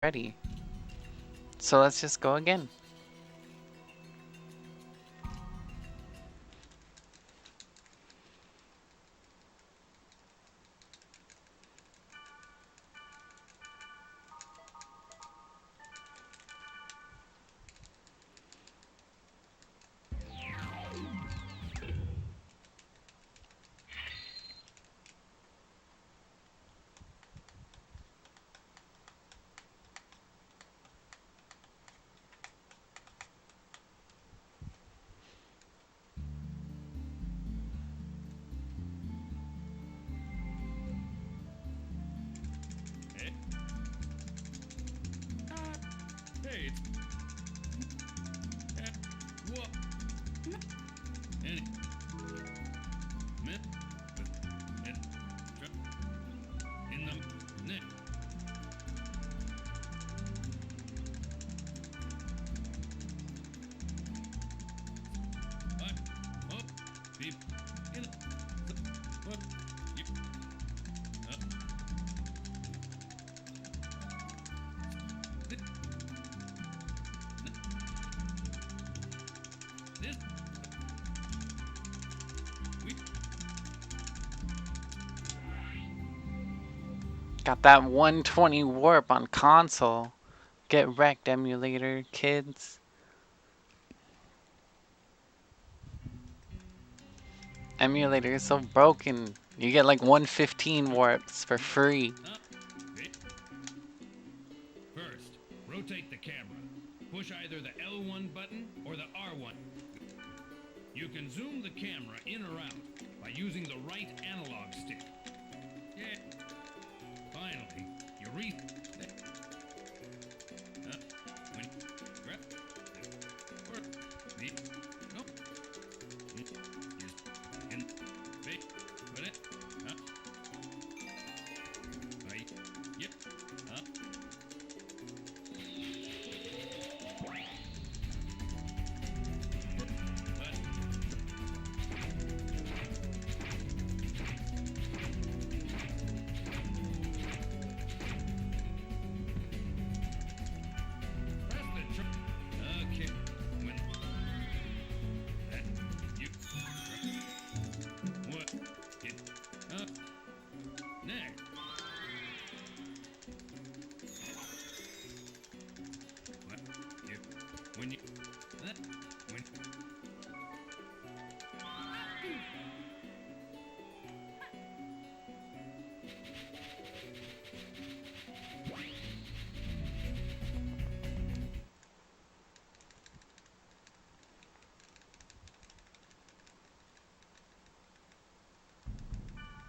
ready. So let's just go again. Hey, it's... What? Any... In the... Nick. What? Oh, beep. In the... What? You... This... We... Got that 120 warp on console. Get wrecked, emulator, kids. Emulator is so broken. You get like 115 warps for free. First, rotate the camera. Push either the L1 button or the R1. You can zoom the camera in or out by using the right analog stick. Yeah. Finally, you when grab or the no. In wait, put it. Right. Yep. Okay. When that you what get up next. What you when you that when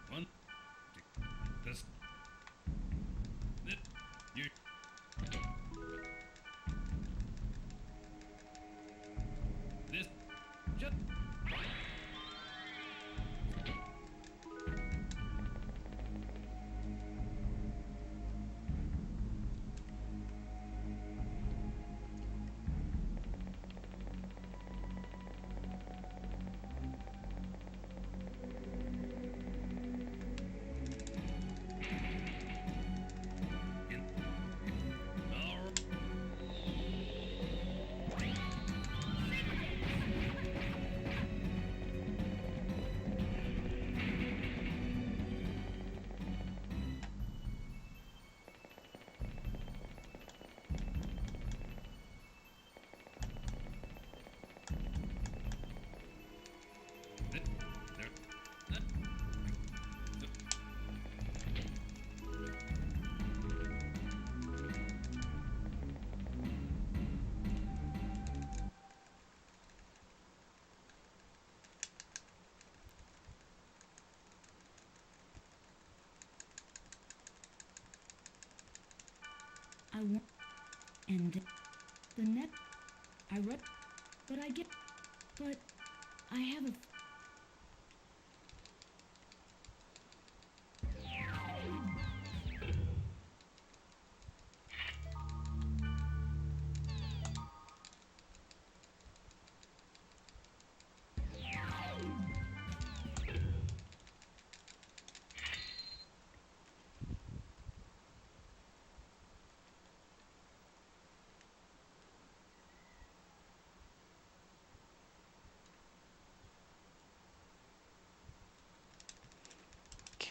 one this that you this just in all that there that I want and the net I read but I get but I have a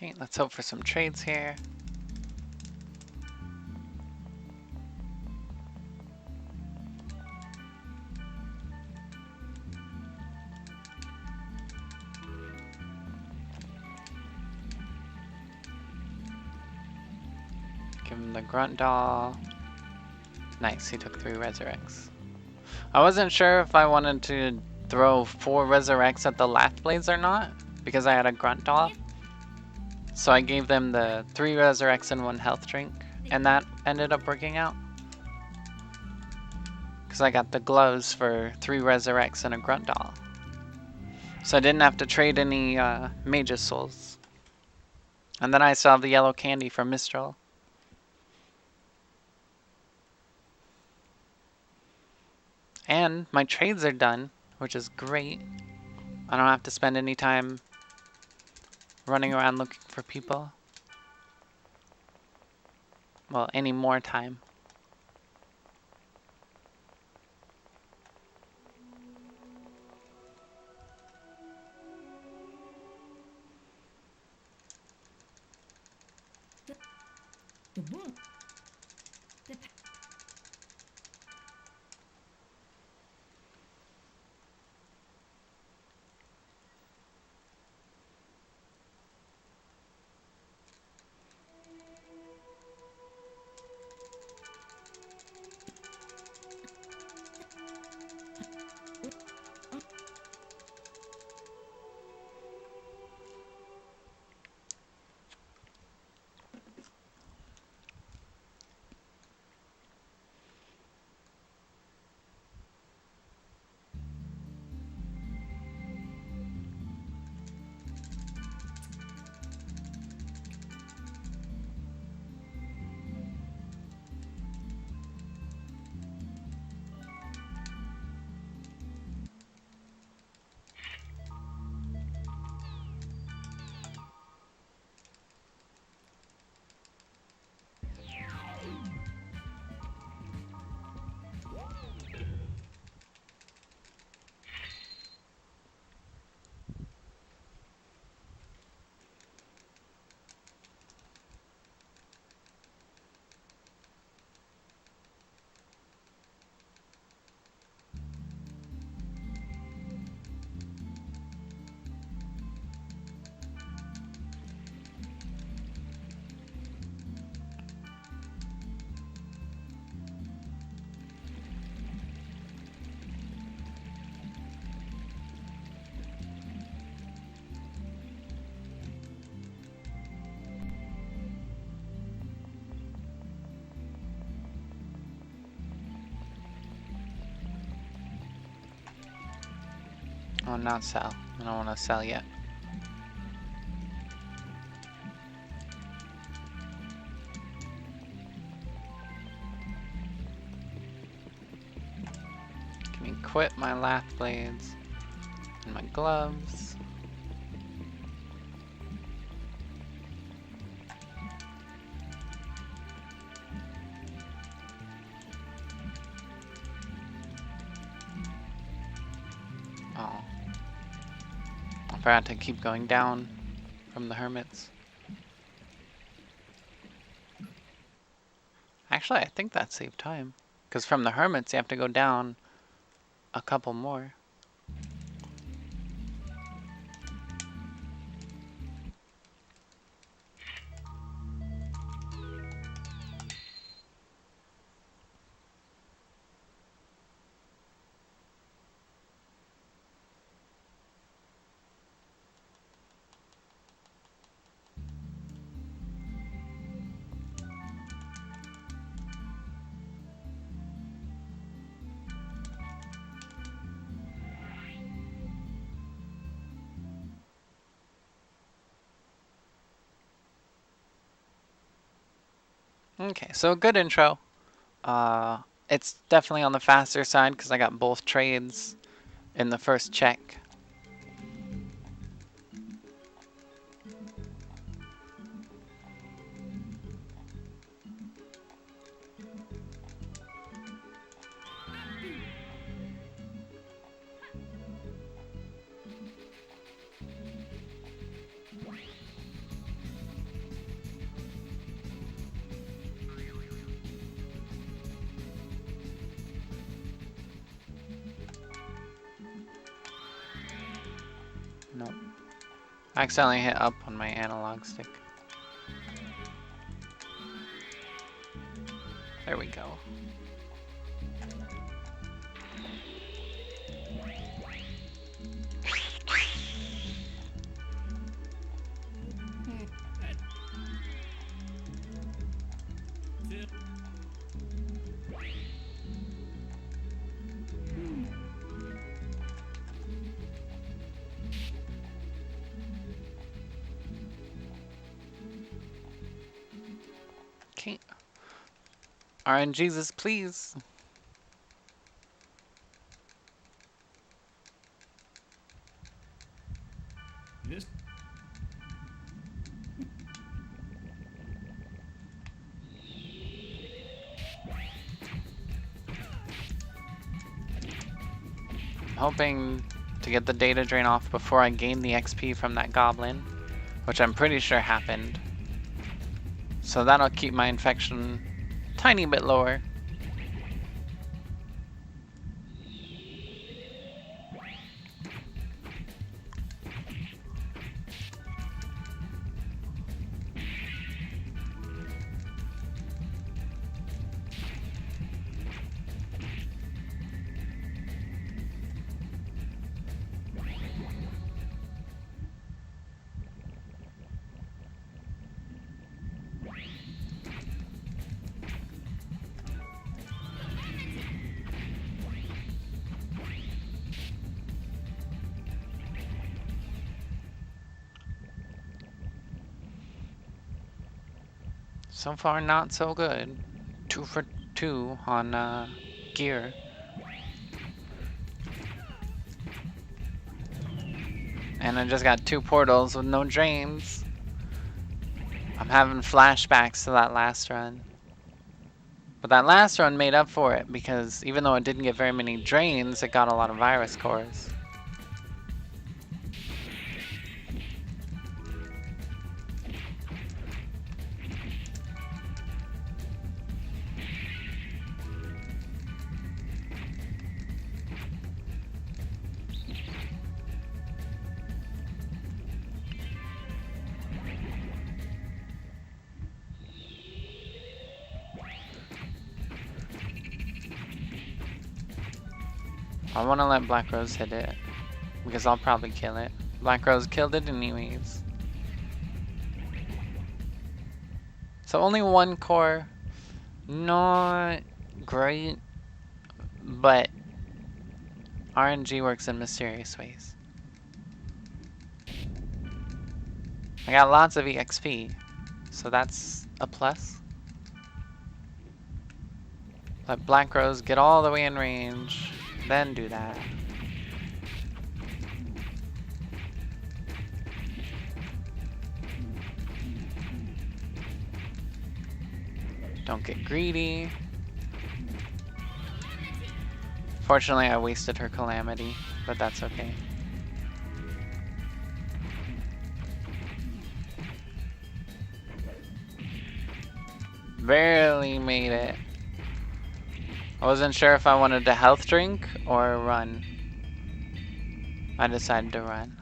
Okay, let's hope for some trades here. Give him the grunt doll. Nice, he took 3 resurrects. I wasn't sure if I wanted to throw 4 resurrects at the lath blades or not, because I had a grunt doll. So I gave them the 3 resurrects and 1 health drink, and that ended up working out. Because I got the gloves for 3 resurrects and a grunt doll. So I didn't have to trade any mage's souls. And then I still have the yellow candy from Mistral. And my trades are done, which is great. I don't have to spend any time running around looking for people. Well, any more time. The book. The Oh, not sell. I don't want to sell yet. Can equip my lath blades and my gloves. Oh. I forgot to keep going down from the hermits. Actually, I think that saved time. Because from the hermits, you have to go down a couple more. Okay, so good intro. It's definitely on the faster side because I got both trades in the first check. I accidentally hit up on my analog stick. There we go. Okay. RNGesus, please. This I'm hoping to get the data drain off before I gain the XP from that goblin, which I'm pretty sure happened. So that'll keep my infection a tiny bit lower. So far, not so good. 2 for 2 on gear. And I just got 2 portals with no drains. I'm having flashbacks to that last run. But that last run made up for it because even though it didn't get very many drains, it got a lot of virus cores. I want to let Black Rose hit it, because I'll probably kill it. Black Rose killed it anyways. So only 1 core, not great, but RNG works in mysterious ways. I got lots of EXP, so that's a plus. Let Black Rose get all the way in range. Then do that. Don't get greedy. Fortunately, I wasted her calamity, but that's okay. Barely made it. I wasn't sure if I wanted to health drink or run. I decided to run.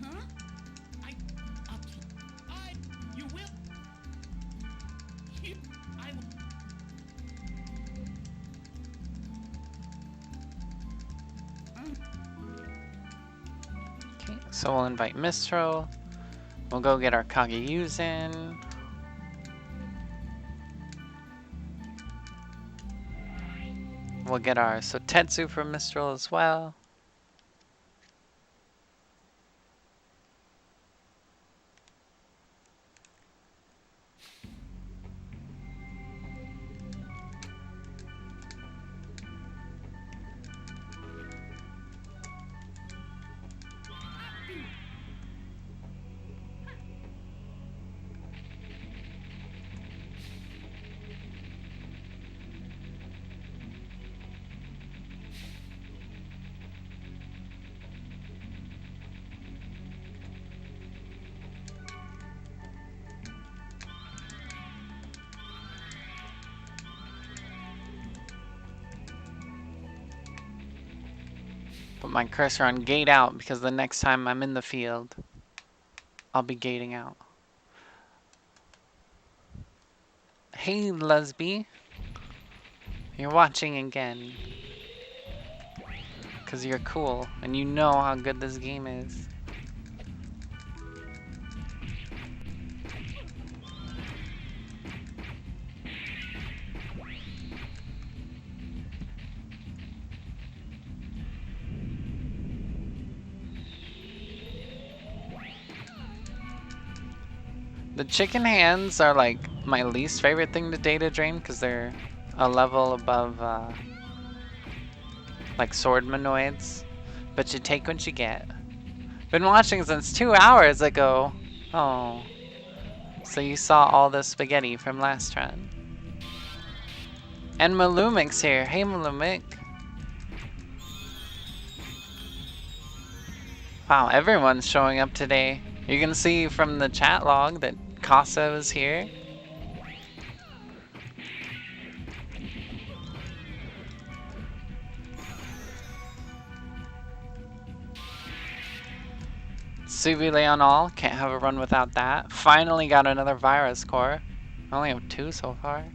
Huh? you will. I will. Okay, so we'll invite Mistral. We'll go get our Kageyus in. we'll get our Sotetsu from Mistral as well. Put my cursor on gate out because the next time I'm in the field, I'll be gating out. Hey, Lesby. You're watching again. Because you're cool and you know how good this game is. The chicken hands are like my least favorite thing to data drain because they're a level above like swordmanoids, but you take what you get. Been watching since 2 hours ago. Oh, so you saw all the spaghetti from last run. And Malumik's here. Hey Malumik. Wow, everyone's showing up today. You can see from the chat log that Casa is here. Suvi Leonal, can't have a run without that. Finally got another virus core. I only have 2 so far.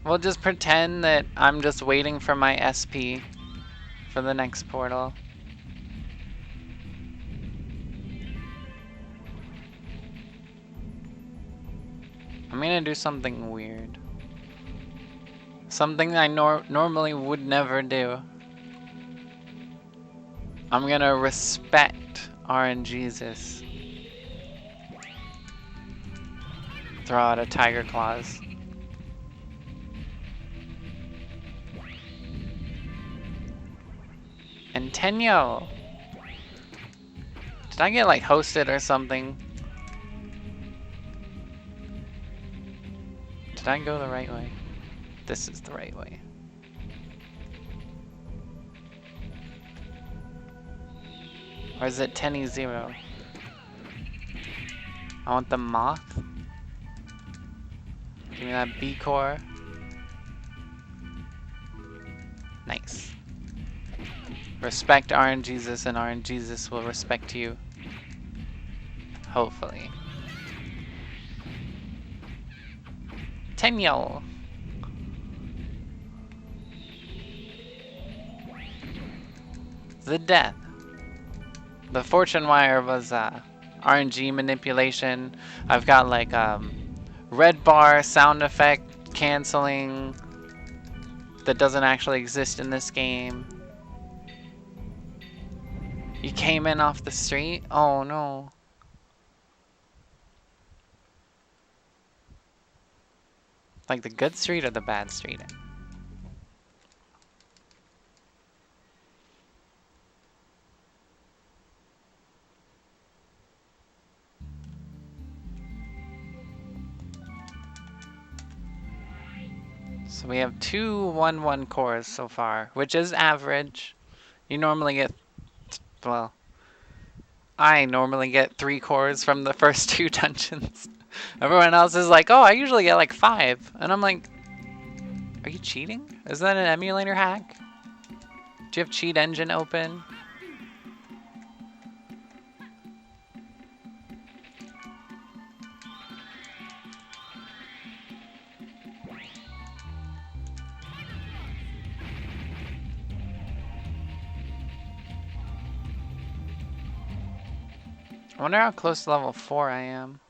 We'll just pretend that I'm just waiting for my SP for the next portal. I'm gonna do something weird. Something I normally would never do. I'm gonna respect RNGesus. Throw out a Tiger Claws. And Tenyo! Did I get like hosted or something? Did I go the right way? This is the right way. Or is it Tenny 0? I want the Moth. Give me that B core. Nice. Respect RNGesus and RNGesus will respect you. Hopefully. Tenyo! The death. The fortune wire was RNG manipulation. I've got like red bar sound effect canceling that doesn't actually exist in this game. You came in off the street? Oh no. Like the good street or the bad street? So we have 2 1-1 cores so far, which is average. You normally get, well, I normally get 3 cores from the first 2 dungeons. Everyone else is like, oh, I usually get like 5. And I'm like, are you cheating? Is that an emulator hack? Do you have Cheat Engine open? I wonder how close to level 4 I am.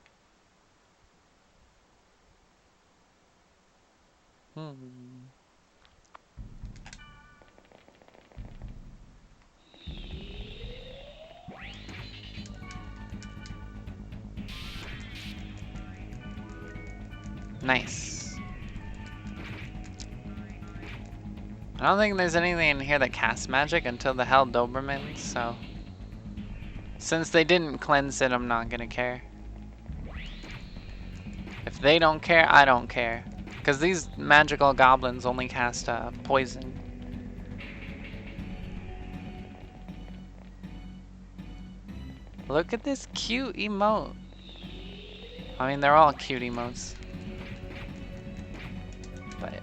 Nice. I don't think there's anything in here that casts magic until the Hell Doberman, so... Since they didn't cleanse it, I'm not gonna care. If they don't care, I don't care. Because these magical goblins only cast poison. Look at this cute emote. I mean, they're all cute emotes. But...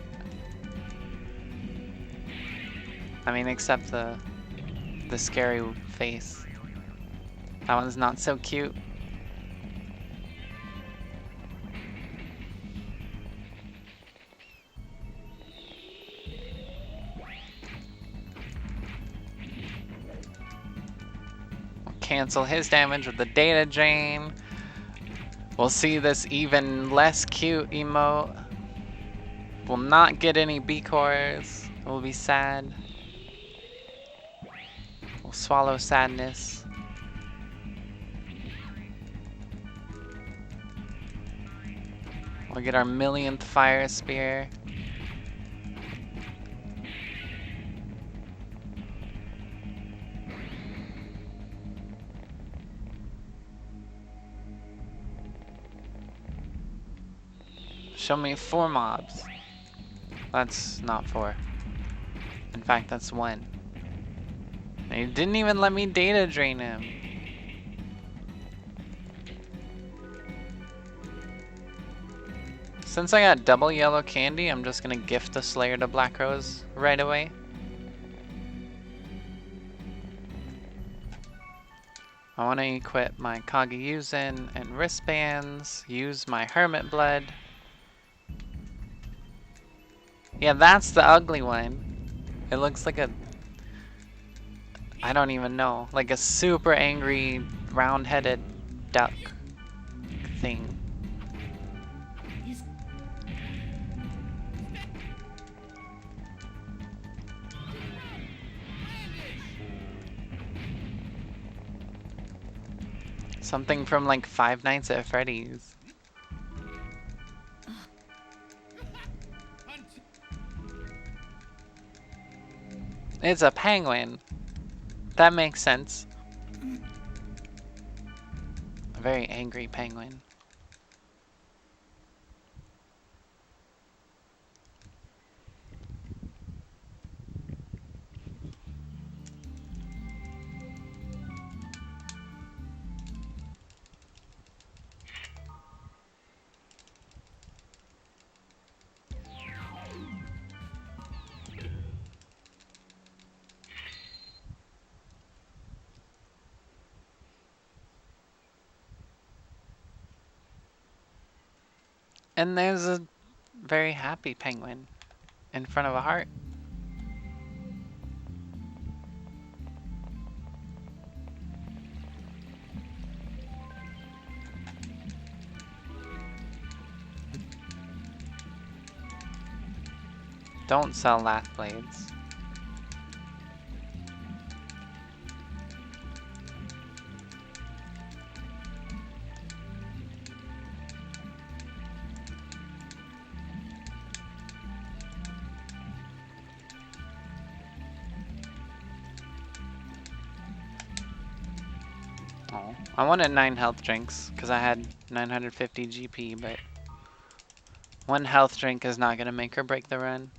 I mean, except the scary face. That one's not so cute. Cancel his damage with the data drain. We'll see this even less cute emote. We'll not get any B-cores. We'll be sad. We'll swallow sadness. We'll get our millionth fire spear. Show me 4 mobs. That's not 4. In fact, that's 1. And he didn't even let me data drain him. Since I got double yellow candy, I'm just gonna gift the Slayer to Black Rose right away. I want to equip my Kageyuzen and wristbands, use my Hermit Blood. Yeah, that's the ugly one. It looks like a... I don't even know. Like a super angry, round-headed duck thing. Something from like Five Nights at Freddy's. It's a penguin. That makes sense. A very angry penguin. And there's a very happy penguin in front of a heart. Don't sell lath blades. I wanted 9 health drinks because I had 950 GP, but 1 health drink is not going to make or break the run.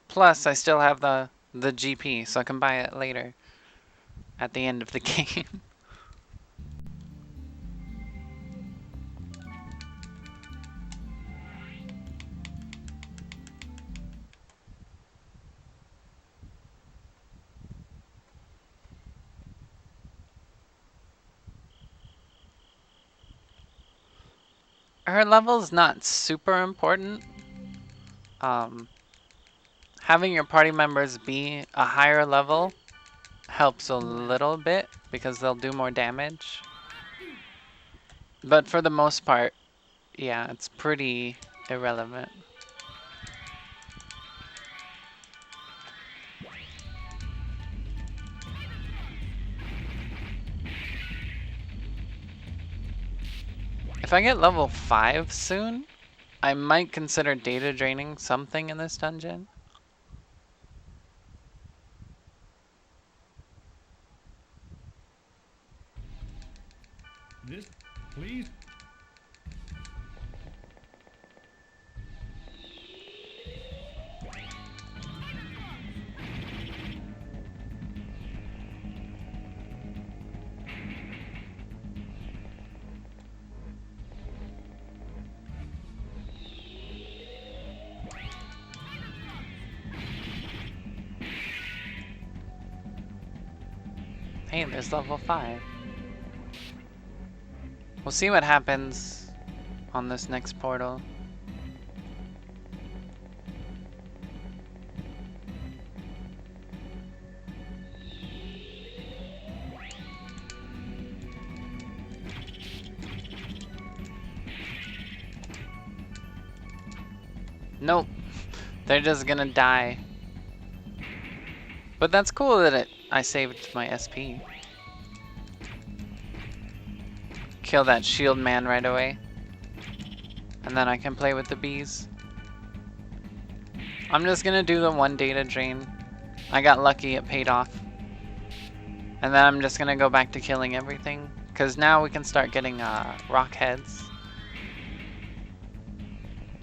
Plus, I still have the GP, so I can buy it later at the end of the game. Her level's not super important. Having your party members be a higher level helps a little bit because they'll do more damage. But for the most part, yeah, it's pretty irrelevant. If I get level 5 soon, I might consider data draining something in this dungeon. This, please. Hey, there's level 5. We'll see what happens on this next portal. Nope. They're just gonna die. But that's cool that I saved my SP. Kill that shield man right away. And then I can play with the bees. I'm just gonna do the one data drain. I got lucky, it paid off. And then I'm just gonna go back to killing everything. Because now we can start getting rock heads.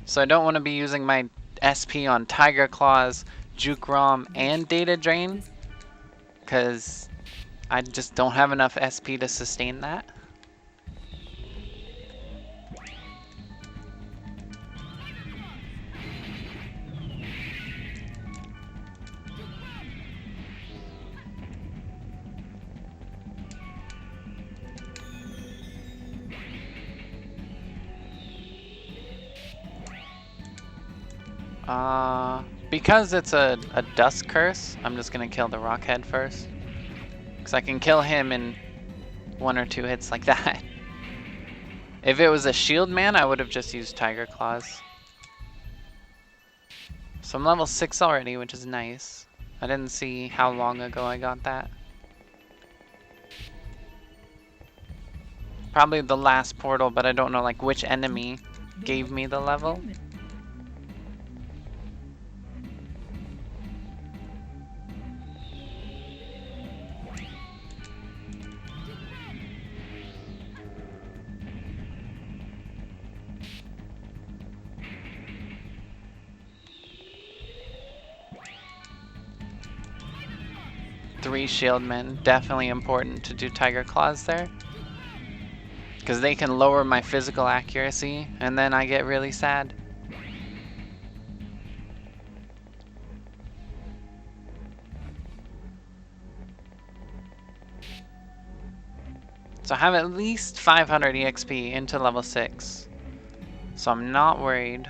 So I don't want to be using my SP on Tiger Claws, Juke Rom, and Data Drain. Because I just don't have enough SP to sustain that. Because it's a dust curse, I'm just gonna kill the Rockhead first. Because I can kill him in 1 or 2 hits like that. If it was a shield man, I would have just used Tiger Claws. So I'm level 6 already, which is nice. I didn't see how long ago I got that. Probably the last portal, but I don't know like which enemy gave me the level. Three shieldmen, definitely important to do Tiger Claws there. Because they can lower my physical accuracy, and then I get really sad. So I have at least 500 EXP into level 6. So I'm not worried.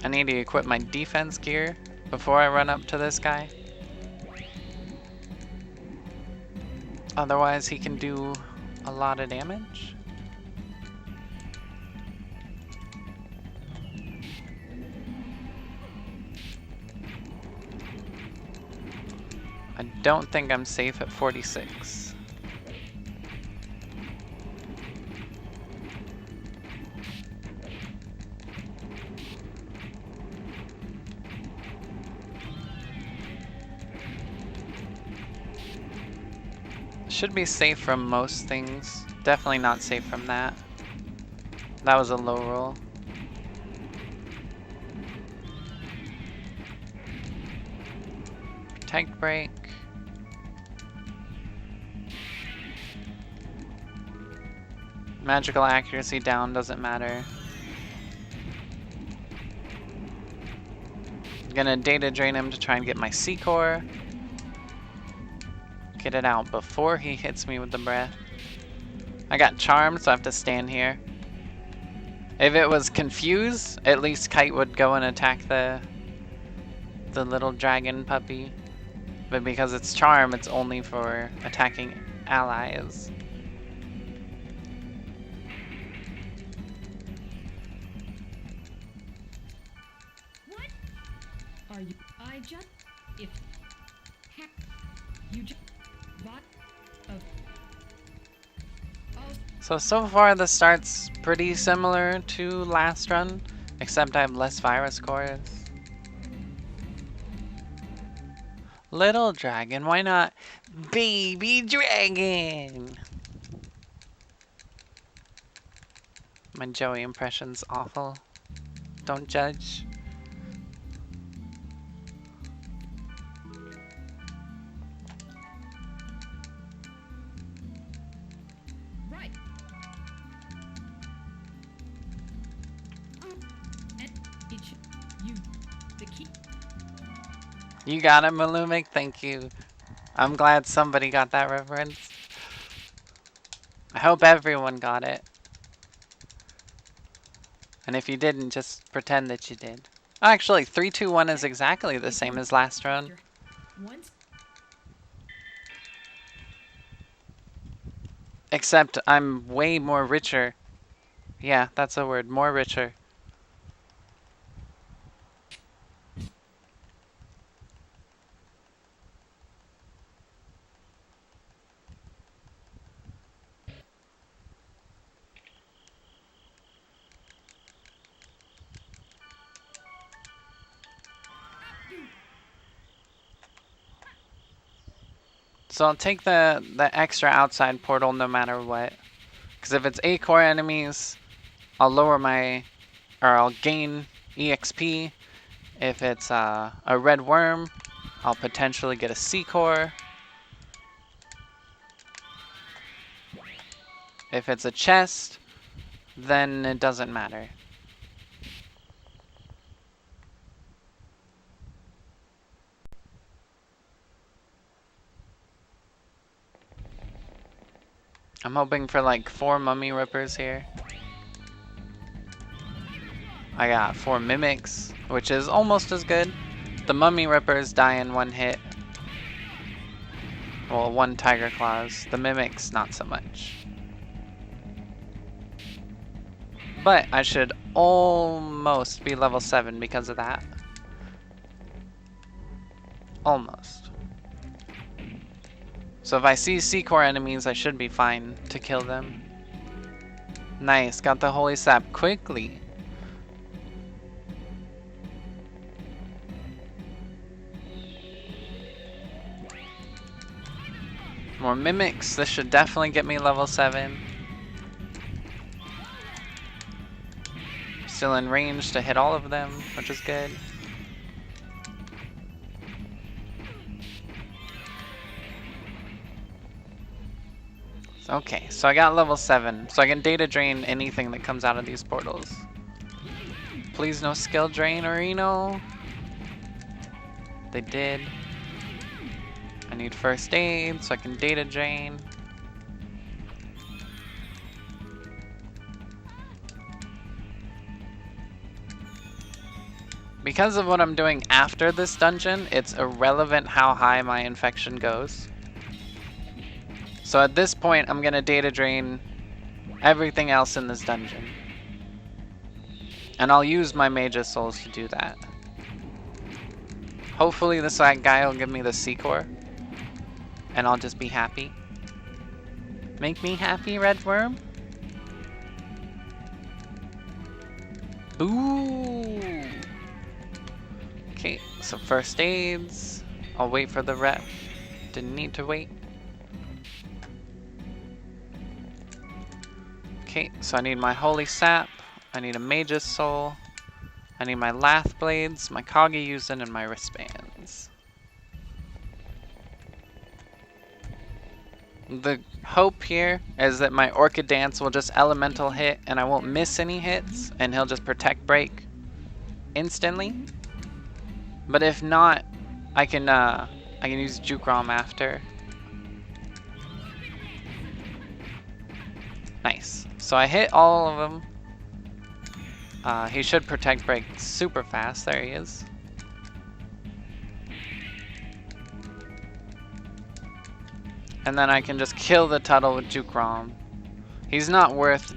I need to equip my defense gear before I run up to this guy. Otherwise he can do a lot of damage. I don't think I'm safe at 46. Should be safe from most things. Definitely not safe from that. That was a low roll. Tank break. Magical accuracy down, doesn't matter. I'm gonna data drain him to try and get my C-core. Get it out before he hits me with the breath. I got charmed, so I have to stand here. If it was confused, at least Kite would go and attack the little dragon puppy. But because it's charm, it's only for attacking allies. What? Are you? I just. If. Heck. You just. Bought. Of. So far the start's pretty similar to last run, except I have less virus cores. Little dragon, why not baby dragon? My Joey impression's awful. Don't judge. Right. And you, the key. You got it, Malumik, thank you. I'm glad somebody got that reference. I hope everyone got it. And if you didn't, just pretend that you did. Actually, 3, 2, 1 is exactly the same as last run. Once. Except I'm way more richer. Yeah, that's a word, more richer. So I'll take the extra outside portal no matter what. Because if it's 8 core enemies, I'll lower my, or I'll gain EXP. If it's a red worm, I'll potentially get a C core. If it's a chest, then it doesn't matter. I'm hoping for like 4 mummy rippers here. I got 4 mimics, which is almost as good. The mummy rippers die in 1 hit. Well, 1 tiger claws. The mimics, not so much. But I should almost be level 7 because of that. Almost. So if I see C-core enemies, I should be fine to kill them. Nice, got the holy sap quickly. More mimics, this should definitely get me level 7. Still in range to hit all of them, which is good. Okay, so I got level 7, so I can data drain anything that comes out of these portals. Please no skill drain or Reno. They did. I need first aid so I can data drain. Because of what I'm doing after this dungeon, it's irrelevant how high my infection goes. So at this point, I'm gonna data drain everything else in this dungeon. And I'll use my Mage's Souls to do that. Hopefully this guy will give me the C-core. And I'll just be happy. Make me happy, Red Worm? Ooh! Okay, so first aids. I'll wait for the rep. Didn't need to wait. Okay, so I need my Holy Sap. I need a Mage's Soul. I need my Lath Blades, my Kage Yuzen, and my wristbands. The hope here is that my Orchid Dance will just elemental hit and I won't miss any hits and he'll just protect break instantly. But if not, I can use Jukrom after. Nice. So I hit all of them. He should protect break super fast. There he is. And then I can just kill the Tuttle with Jukrom. He's not worth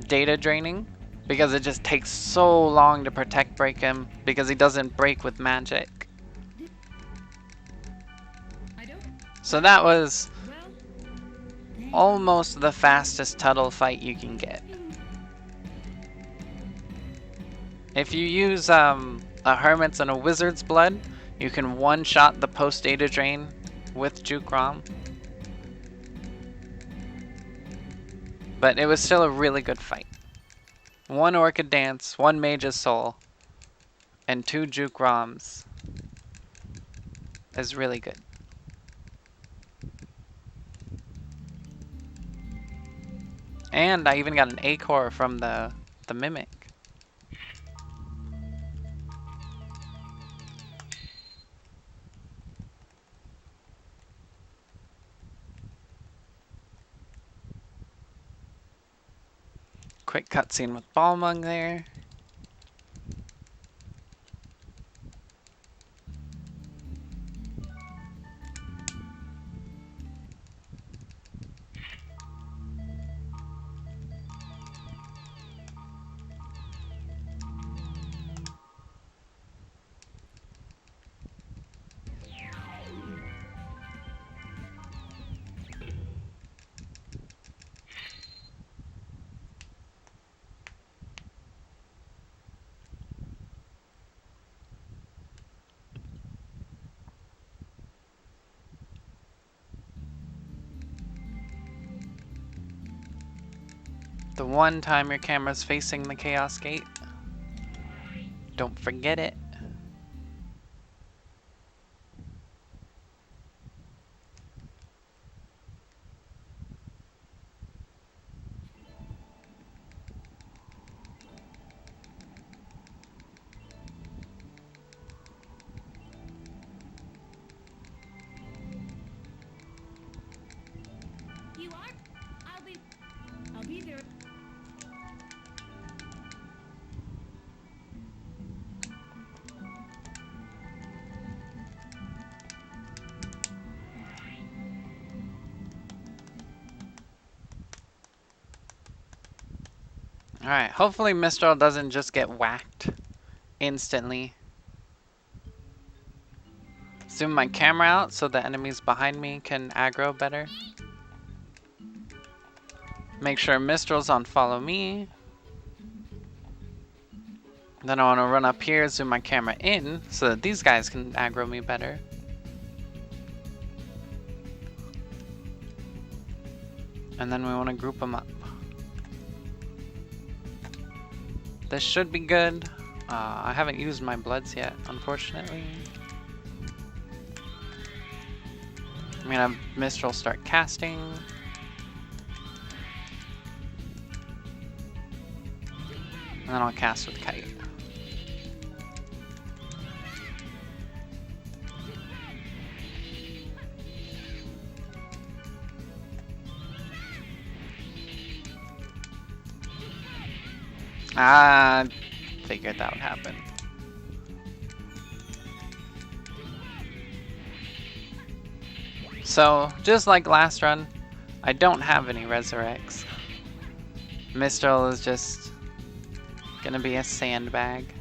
data draining because it just takes so long to protect break him because he doesn't break with magic. So that was almost the fastest Tuttle fight you can get. If you use a Hermit's and a Wizard's Blood, you can one-shot the post-data drain with Juke Rom. But it was still a really good fight. 1 Orchid Dance, 1 Mage's Soul, and 2 Juke Roms is really good. And I even got an A-core from the Mimic. Quick cutscene with Balmung there. The one time your camera's facing the Chaos Gate. Don't forget it. You are? I'll be there. Alright, hopefully Mistral doesn't just get whacked instantly. Zoom my camera out so the enemies behind me can aggro better. Make sure Mistral's on follow me. Then I want to run up here, zoom my camera in so that these guys can aggro me better. And then we want to group them up. This should be good. I haven't used my bloods yet, unfortunately. I'm gonna have Mistral start casting. And then I'll cast with Kite. Ah, figured that would happen. So, just like last run, I don't have any Resurrects. Mistral is just gonna be a sandbag.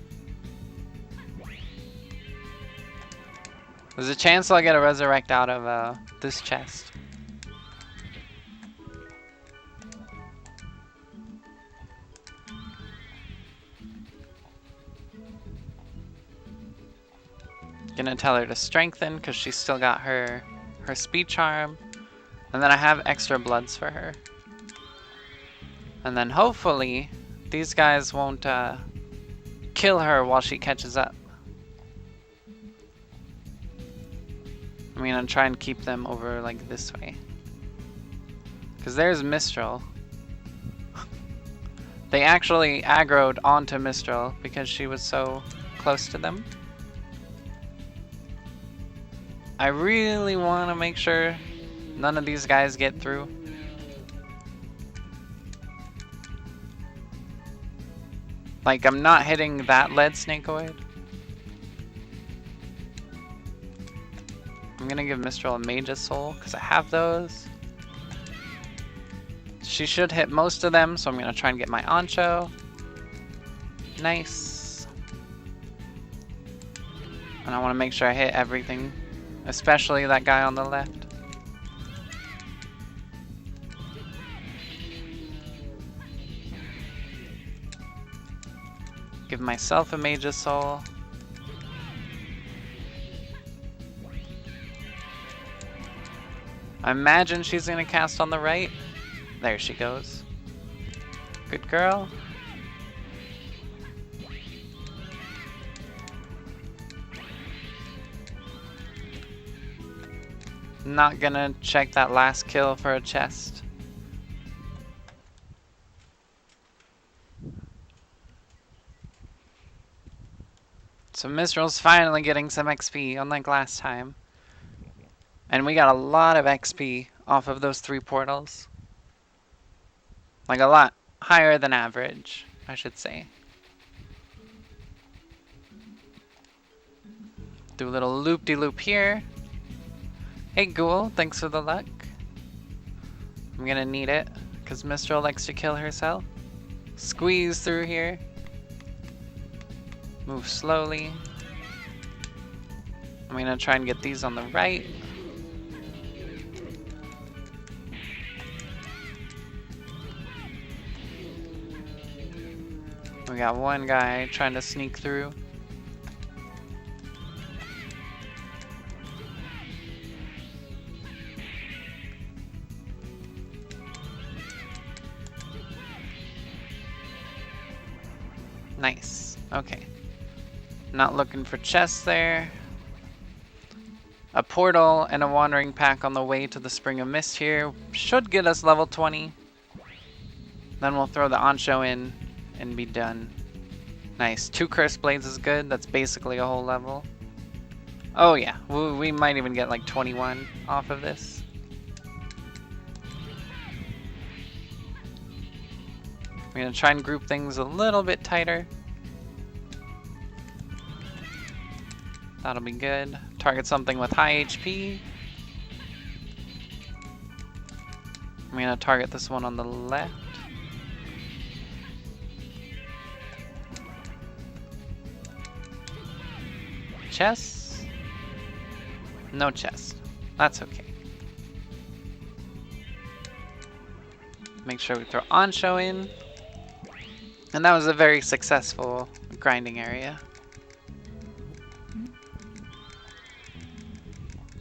There's a chance I'll get a Resurrect out of this chest. Gonna tell her to strengthen because she's still got her speed charm, and then I have extra bloods for her, and then hopefully these guys won't kill her while she catches up. I'm gonna try and keep them over like this way because there's Mistral. They actually aggroed onto Mistral because she was so close to them. I really want to make sure none of these guys get through. Like, I'm not hitting that lead snakeoid. I'm gonna give Mistral a Mage's Soul because I have those. She should hit most of them, so I'm gonna try and get my Ancho. Nice. And I want to make sure I hit everything. Especially that guy on the left. Give myself a Mage's Soul. I imagine she's gonna cast on the right. There she goes. Good girl. Not gonna check that last kill for a chest. So Mistral finally getting some XP, unlike last time. And we got a lot of XP off of those 3 portals. Like a lot higher than average, I should say. Do a little loop-de-loop here. Hey Ghoul, thanks for the luck. I'm gonna need it, because Mistral likes to kill herself. Squeeze through here. Move slowly. I'm gonna try and get these on the right. We got one guy trying to sneak through. Nice. Okay. Not looking for chests there. A portal and a wandering pack on the way to the Spring of Mist here should get us level 20. Then we'll throw the Ancho in and be done. Nice. 2 Cursed Blades is good. That's basically a whole level. Oh yeah, we might even get like 21 off of this. We're gonna try and group things a little bit tighter. That'll be good. Target something with high HP. I'm gonna target this one on the left. Chest? No chest. That's okay. Make sure we throw Ancho in. And that was a very successful grinding area.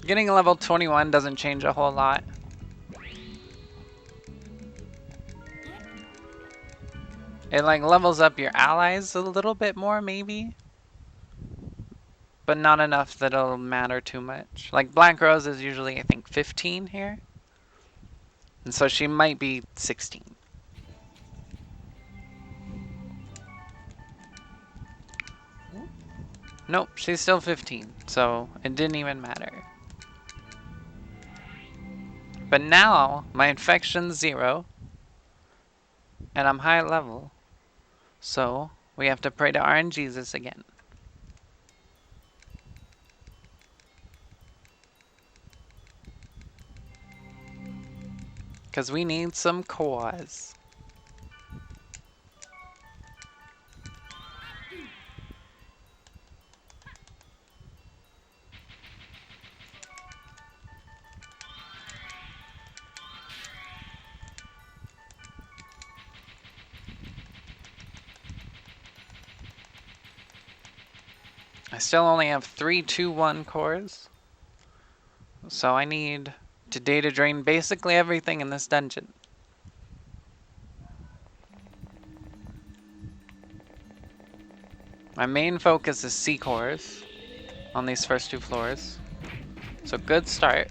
Getting level 21 doesn't change a whole lot. It like levels up your allies a little bit more maybe. But not enough that it'll matter too much. Like Black Rose is usually I think 15 here. And so she might be 16. Nope, she's still 15, so it didn't even matter. But now, my infection's 0, and I'm high level, so we have to pray to RNGesus again. Because we need some cores. I still only have 3 2-1 cores, so I need to data drain basically everything in this dungeon. My main focus is C cores on these first 2 floors, so good start.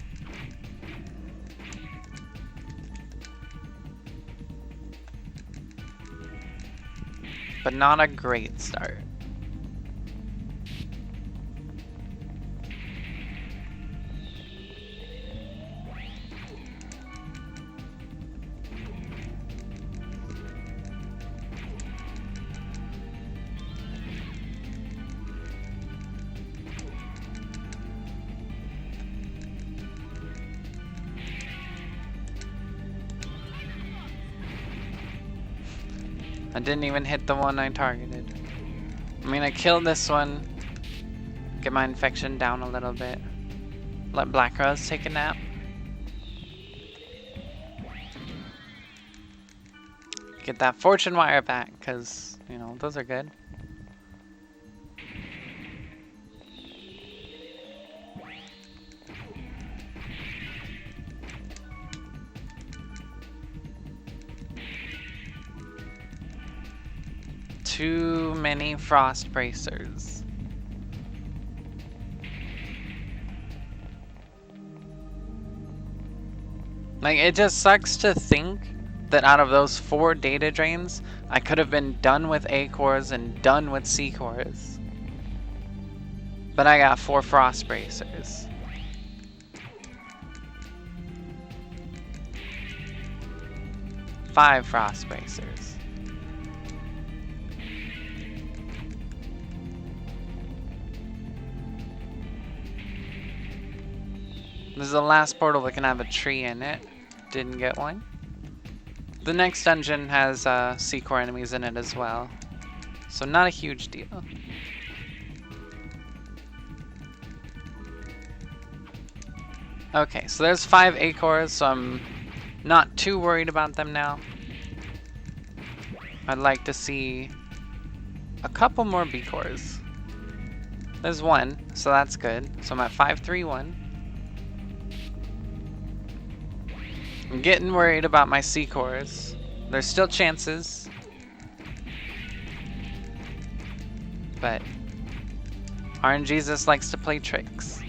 But not a great start. I didn't even hit the one I targeted. I'm gonna kill this one, get my infection down a little bit, let Black Rose take a nap. Get that fortune wire back, because, you know, those are good. too many frost bracers. Like, it just sucks to think that out of those 4 data drains, I could have been done with A cores and done with C cores. But I got 4 frost bracers. Five frost bracers. This is the last portal that can have a tree in it. Didn't get one. The next dungeon has C-core enemies in it as well. So not a huge deal. Okay, so there's 5 A-cores, so I'm not too worried about them now. I'd like to see a couple more B-cores. There's 1, so that's good. So I'm at 531. I'm getting worried about my C-cores. There's still chances. But RNGesus likes to play tricks.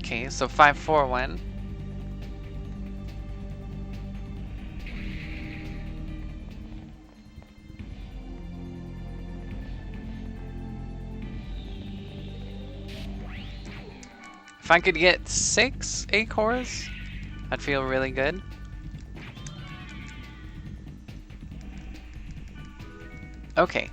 Okay, so 541. If I could get 6 A-cores, I'd feel really good. Okay.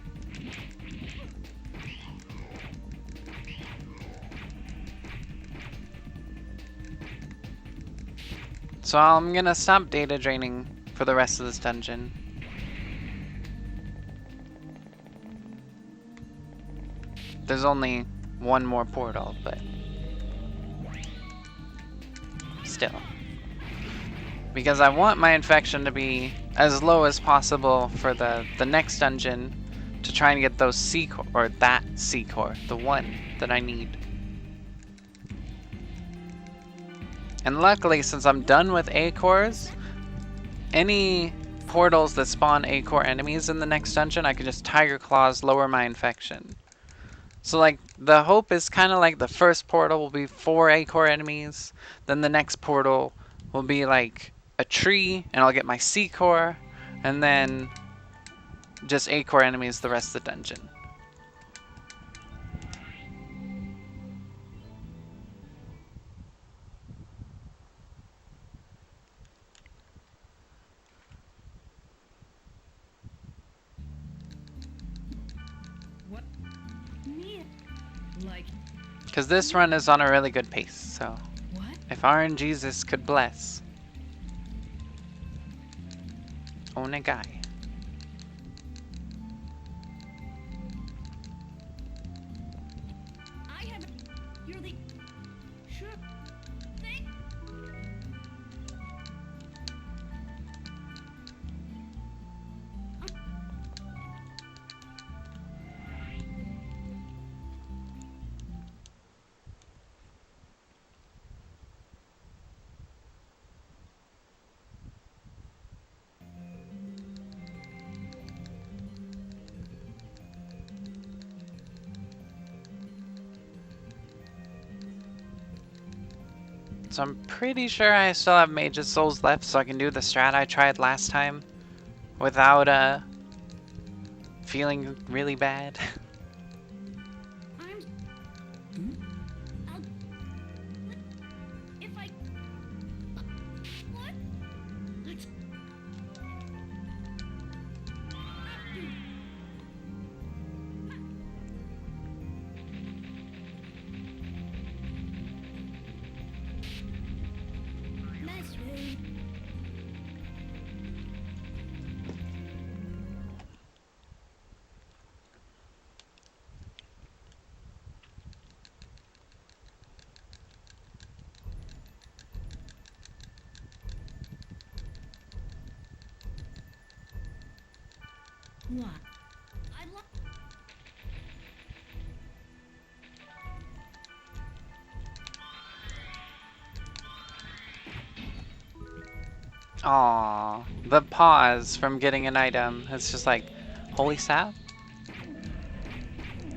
So I'm gonna stop data draining for the rest of this dungeon. There's only 1 more portal, but still. Because I want my infection to be as low as possible for the next dungeon to try and get those C-core, or that C-core, the one that I need. And luckily, since I'm done with A-cores, any portals that spawn A-core enemies in the next dungeon, I can just Tiger Claws lower my infection. So like, the hope is kind of like the first portal will be 4 A-core enemies, then the next portal will be like a tree, and I'll get my C-core, and then just A-core enemies the rest of the dungeon. What? Me? Like, Because this run is on a really good pace, so what? if RNGesus could bless. Onegai. I have. You're the. Sure. Thing. So I'm pretty sure I still have Mage's Souls left, so I can do the strat I tried last time without feeling really bad. I'm. Hmm? I'll. What? If I. What? Let's. Nice way. What? I love. Aww, the pause from getting an item. It's just like, holy sap.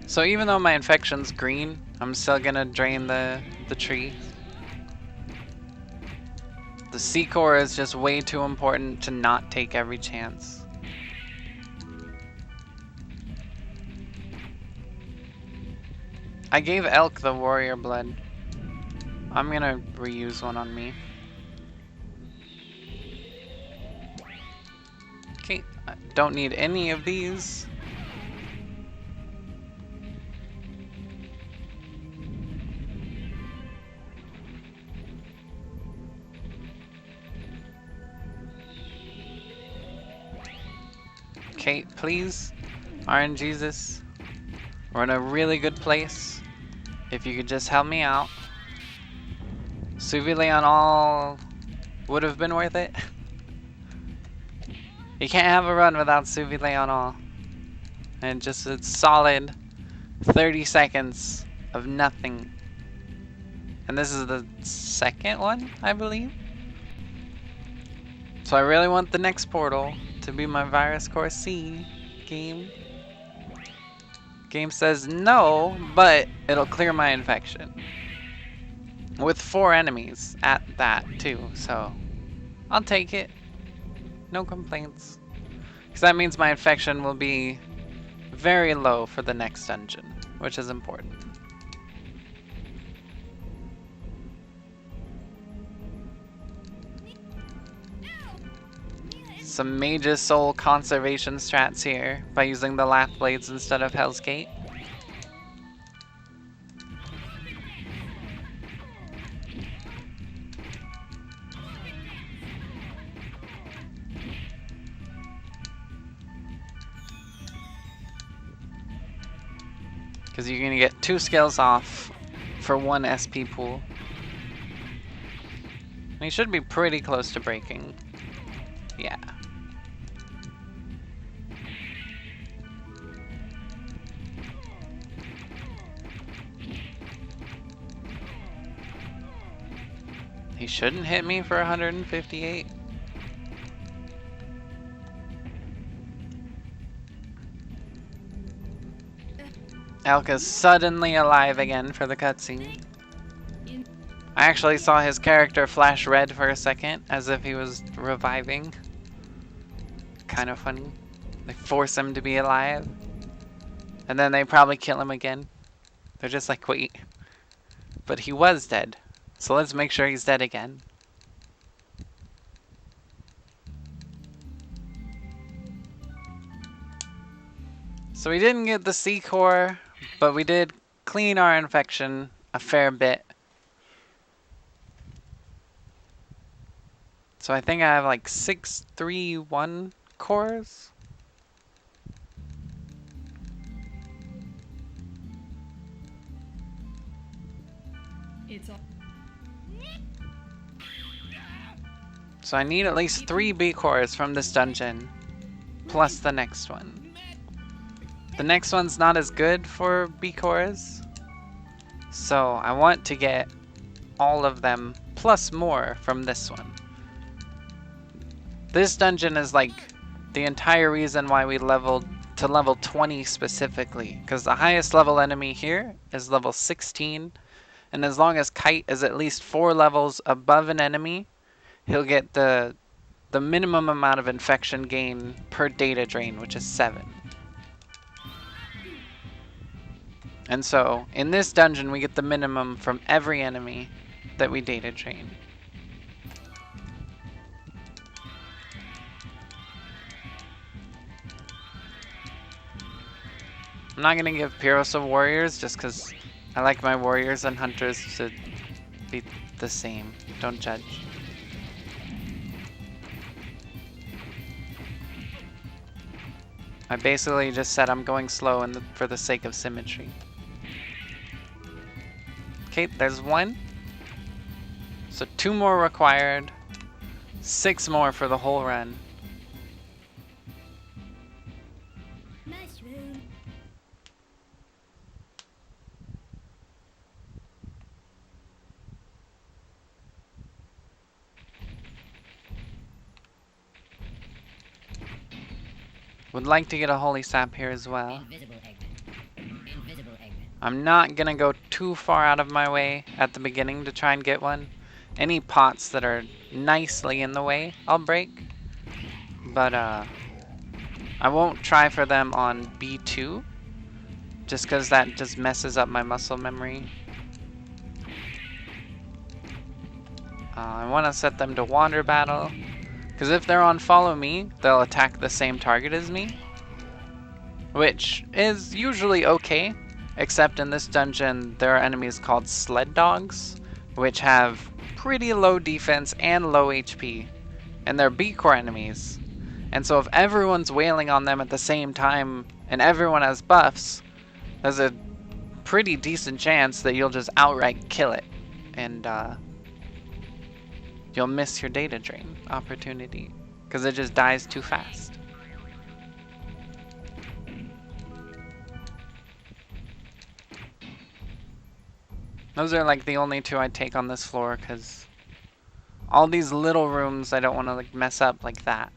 So even though my infection's green, I'm still gonna drain the tree. The C-core is just way too important to not take every chance. I gave Elk the warrior blood. I'm gonna reuse one on me. Okay, I don't need any of these. Okay, please, RNGesus. We're in a really good place. If you could just help me out. Suvi all would have been worth it. You can't have a run without Suvi all. And just a solid 30 seconds of nothing. And this is the second one, I believe. So I really want the next portal to be my Virus Core C game. Game says no, but it'll clear my infection. With 4 enemies at that too, so I'll take it. No complaints. Because that means my infection will be very low for the next dungeon, which is important. Some Mage's Soul conservation strats here by using the Lath Blades instead of Hell's Gate. Because you're going to get 2 skills off for 1 SP pool. And you should be pretty close to breaking. Yeah. He shouldn't hit me for 158. Elka's suddenly alive again for the cutscene. I actually saw his character flash red for a second, as if he was reviving. Kind of funny. They force him to be alive. And then they probably kill him again. They're just like, wait. But he was dead. So let's make sure he's dead again. So we didn't get the C-core, but we did clean our infection a fair bit. So I think I have like 631 cores. So I need at least 3 B cores from this dungeon, plus the next one. The next one's not as good for B cores, so I want to get all of them plus more from this one. This dungeon is like the entire reason why we leveled to level 20 specifically, because the highest level enemy here is level 16, and as long as Kite is at least 4 levels above an enemy, he'll get the minimum amount of infection gain per data drain, which is 7. And so, in this dungeon, we get the minimum from every enemy that we data drain. I'm not gonna give Pyros of Warriors just because I like my Warriors and Hunters to be the same. Don't judge. I basically just said I'm going slow for the sake of symmetry. Okay, there's 1. So 2 more required. 6 more for the whole run. Mushroom. Would like to get a holy sap here as well. Invisible Eggman. Invisible Eggman. I'm not gonna go too far out of my way at the beginning to try and get one. Any pots that are nicely in the way, I'll break. But I won't try for them on B2, just because that just messes up my muscle memory. I want to set them to water battle, because if they're on follow me, they'll attack the same target as me, which is usually okay, except in this dungeon there are enemies called sled dogs, which have pretty low defense and low HP, and they're B-core enemies. And so if everyone's wailing on them at the same time and everyone has buffs, there's a pretty decent chance that you'll just outright kill it, and you'll miss your data drain opportunity because it just dies too fast. Those are like the only two I take on this floor, because all these little rooms I don't want to like mess up like that.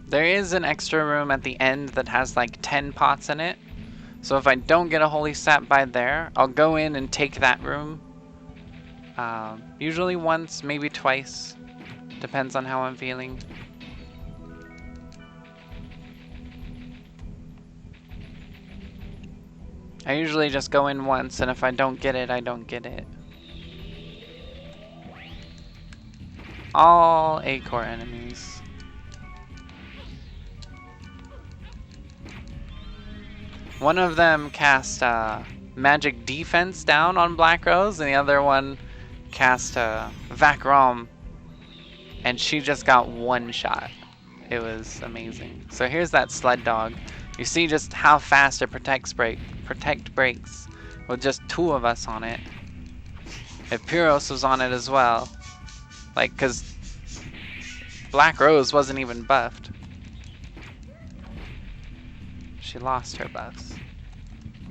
There is an extra room at the end that has like 10 pots in it. So if I don't get a holy sap by there, I'll go in and take that room. Usually once, maybe twice. Depends on how I'm feeling. I usually just go in once, and if I don't get it, I don't get it. All A-core enemies. One of them cast magic defense down on Black Rose, and the other one cast Vakrom, and she just got one shot. It was amazing. So here's that sled dog. You see just how fast it protect breaks with just 2 of us on it. If Pyros was on it as well, like, cause Black Rose wasn't even buffed. She lost her buffs.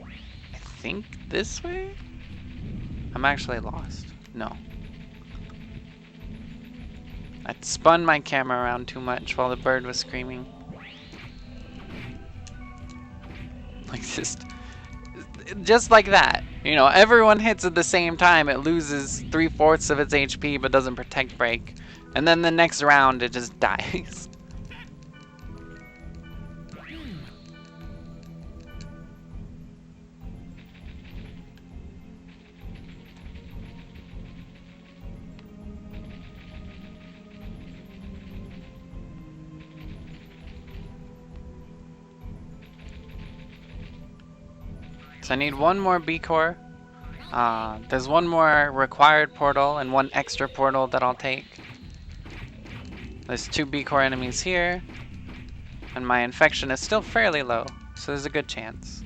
I think this way? I'm actually lost. No. I spun my camera around too much while the bird was screaming. Like just like that. You know, everyone hits at the same time, it loses 3/4 of its HP but doesn't protect break. And then the next round it just dies. So I need one more B-core. There's one more required portal and one extra portal that I'll take. There's 2 B-core enemies here. And my infection is still fairly low, so there's a good chance.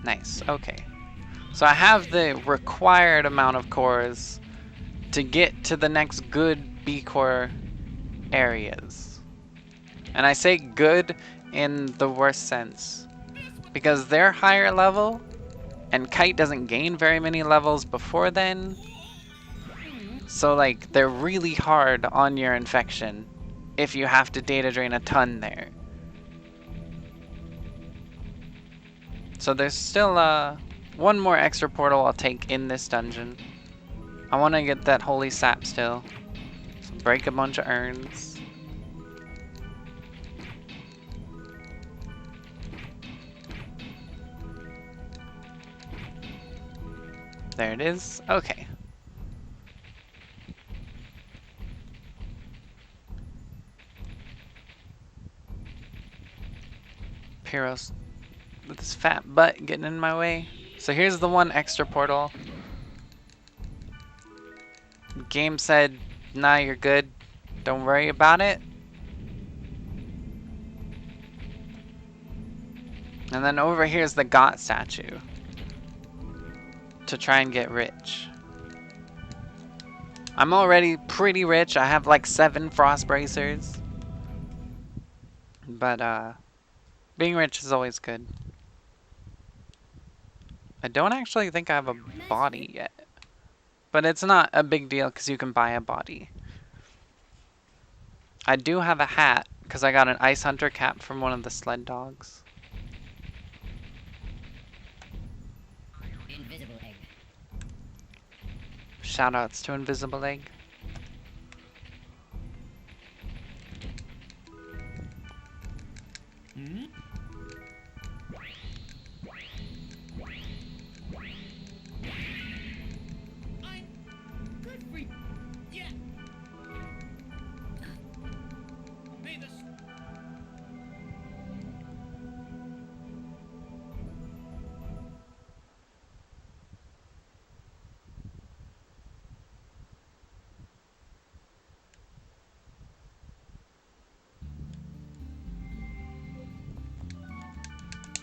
Nice, okay. So I have the required amount of cores to get to the next good B-core areas. And I say good in the worst sense, because they're higher level and Kite doesn't gain very many levels before then. So like they're really hard on your infection if you have to data drain a ton there. So there's still one more extra portal I'll take in this dungeon. I want to get that holy sap still. So break a bunch of urns. There it is. Okay. Pyros with his fat butt getting in my way. So here's the one extra portal. Game said, nah, you're good. Don't worry about it. And then over here's the God statue to try and get rich. I'm already pretty rich. I have like 7 frost bracers. But being rich is always good. I don't actually think I have a body yet. But it's not a big deal because you can buy a body. I do have a hat because I got an Ice Hunter cap from one of the sled dogs. Invisible egg. Shoutouts to Invisible Egg. Hmm? I'm good for you. Yeah. Hey, this.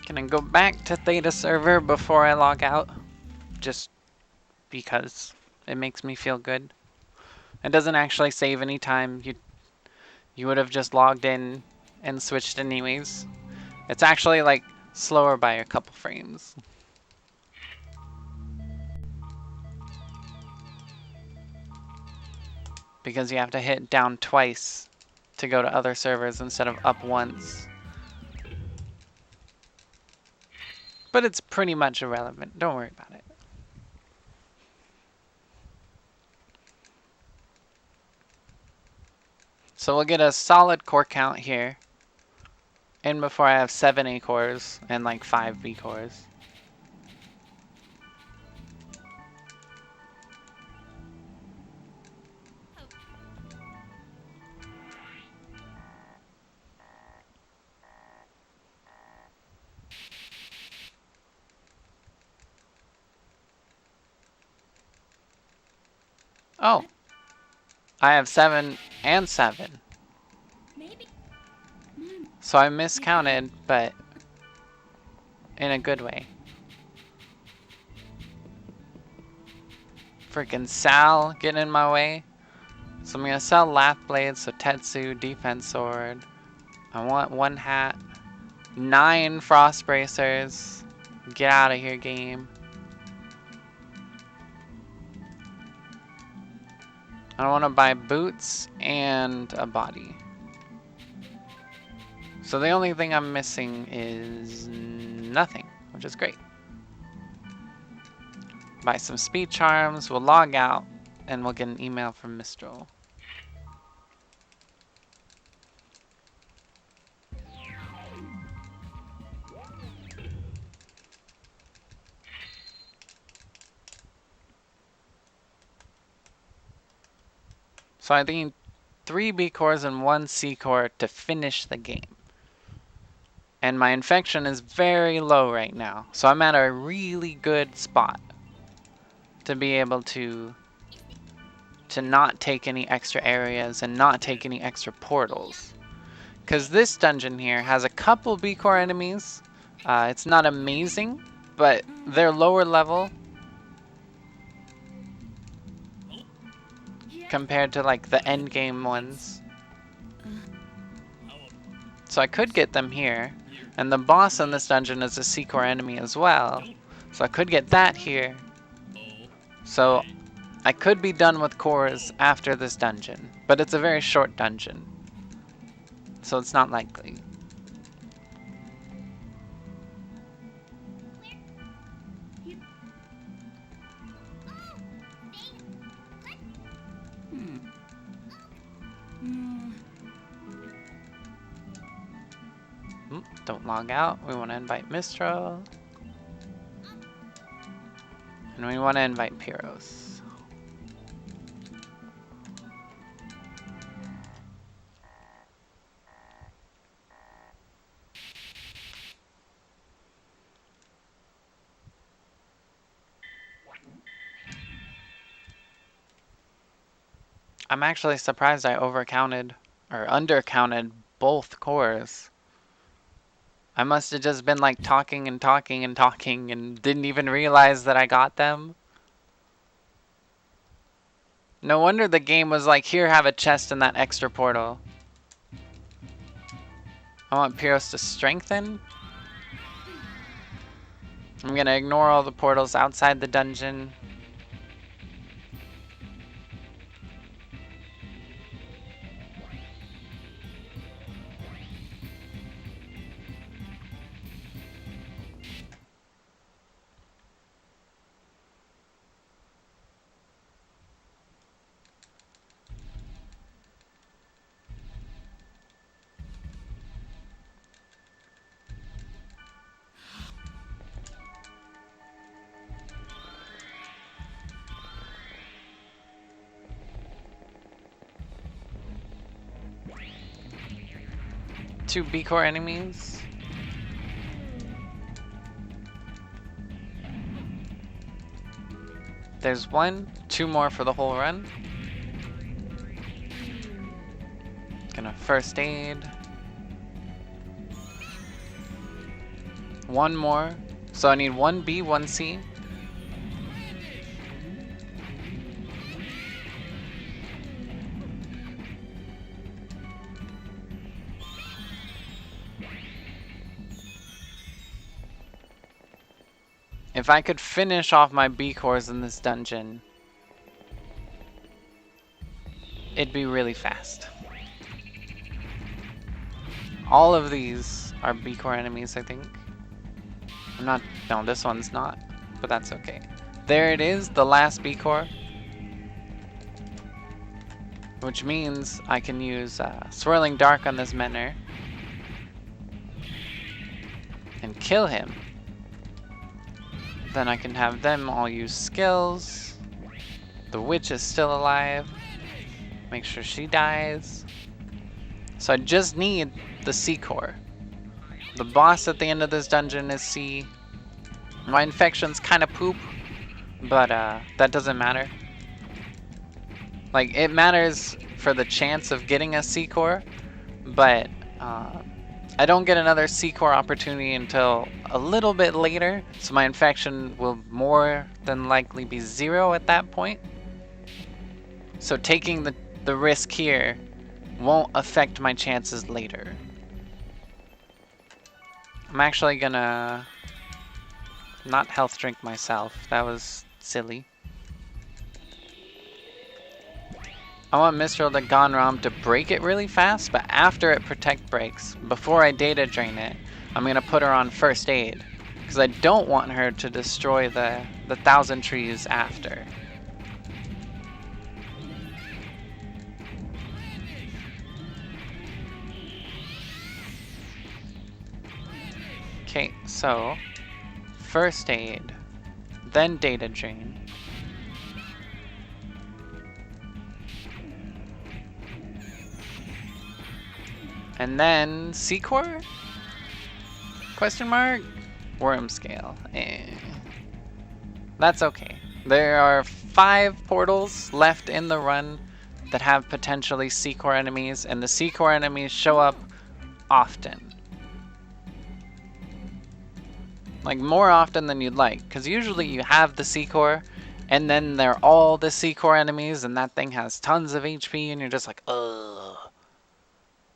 Can I go back to Theta server before I log out? Just because it makes me feel good. It doesn't actually save any time. You would have just logged in and switched anyways. It's actually like slower by a couple frames. Because you have to hit down twice to go to other servers instead of up once. But it's pretty much irrelevant. Don't worry about it. So we'll get a solid core count here. And before I have 7 A cores and like 5 B cores. Oh. I have 7 and 7. Maybe. Mom, So I miscounted, but in a good way. Freaking Sal getting in my way. So I'm gonna sell Lath Blades, so Tetsu, Defense Sword. I want 1 hat. 9 Frost Bracers. Get out of here, game. I want to buy boots and a body. So the only thing I'm missing is nothing, which is great. Buy some speed charms, we'll log out, and we'll get an email from Mistral. So I need 3 B cores and 1 C core to finish the game. And my infection is very low right now, so I'm at a really good spot to be able to not take any extra areas and not take any extra portals. Because this dungeon here has a couple B core enemies. It's not amazing, but they're lower level compared to like the end game ones. So I could get them here. And the boss in this dungeon is a C core enemy as well. So I could get that here. So I could be done with cores after this dungeon. But it's a very short dungeon. So it's not likely. Don't log out. We want to invite Mistral. And we want to invite Pyros. I'm actually surprised I overcounted or undercounted both cores. I must have just been like talking and talking and talking and didn't even realize that I got them. No wonder the game was like, here, have a chest in that extra portal. I want Pyros to strengthen. I'm gonna ignore all the portals outside the dungeon. Two B-Core enemies. There's one, two more for the whole run. Gonna first aid. One more. So I need one B, one C. If I could finish off my B-cores in this dungeon, it'd be really fast. All of these are B-core enemies, I think. No, this one's not, but that's okay. There it is, the last B-core. Which means I can use Swirling Dark on this Menor and kill him. Then I can have them all use skills. The witch is still alive. Make sure she dies. So I just need the C core. The boss at the end of this dungeon is C. My infection's kind of poop, but that doesn't matter. Like, it matters for the chance of getting a C core, but I don't get another C core opportunity until a little bit later, so my infection will more than likely be 0 at that point. So taking the risk here won't affect my chances later. I'm actually gonna not health drink myself. That was silly. I want Mistral to Gonrom to break it really fast, but after it protect breaks, before I data drain it, I'm gonna put her on first aid. Because I don't want her to destroy the 1,000 trees after. Okay, so first aid, then data drain. And then C-core? Question mark? Worm scale. That's okay. There are 5 portals left in the run that have potentially C-core enemies, and the C-core enemies show up often. Like, more often than you'd like, because usually you have the C-core, and then they're all the C-core enemies, and that thing has tons of HP, and you're just like, ugh.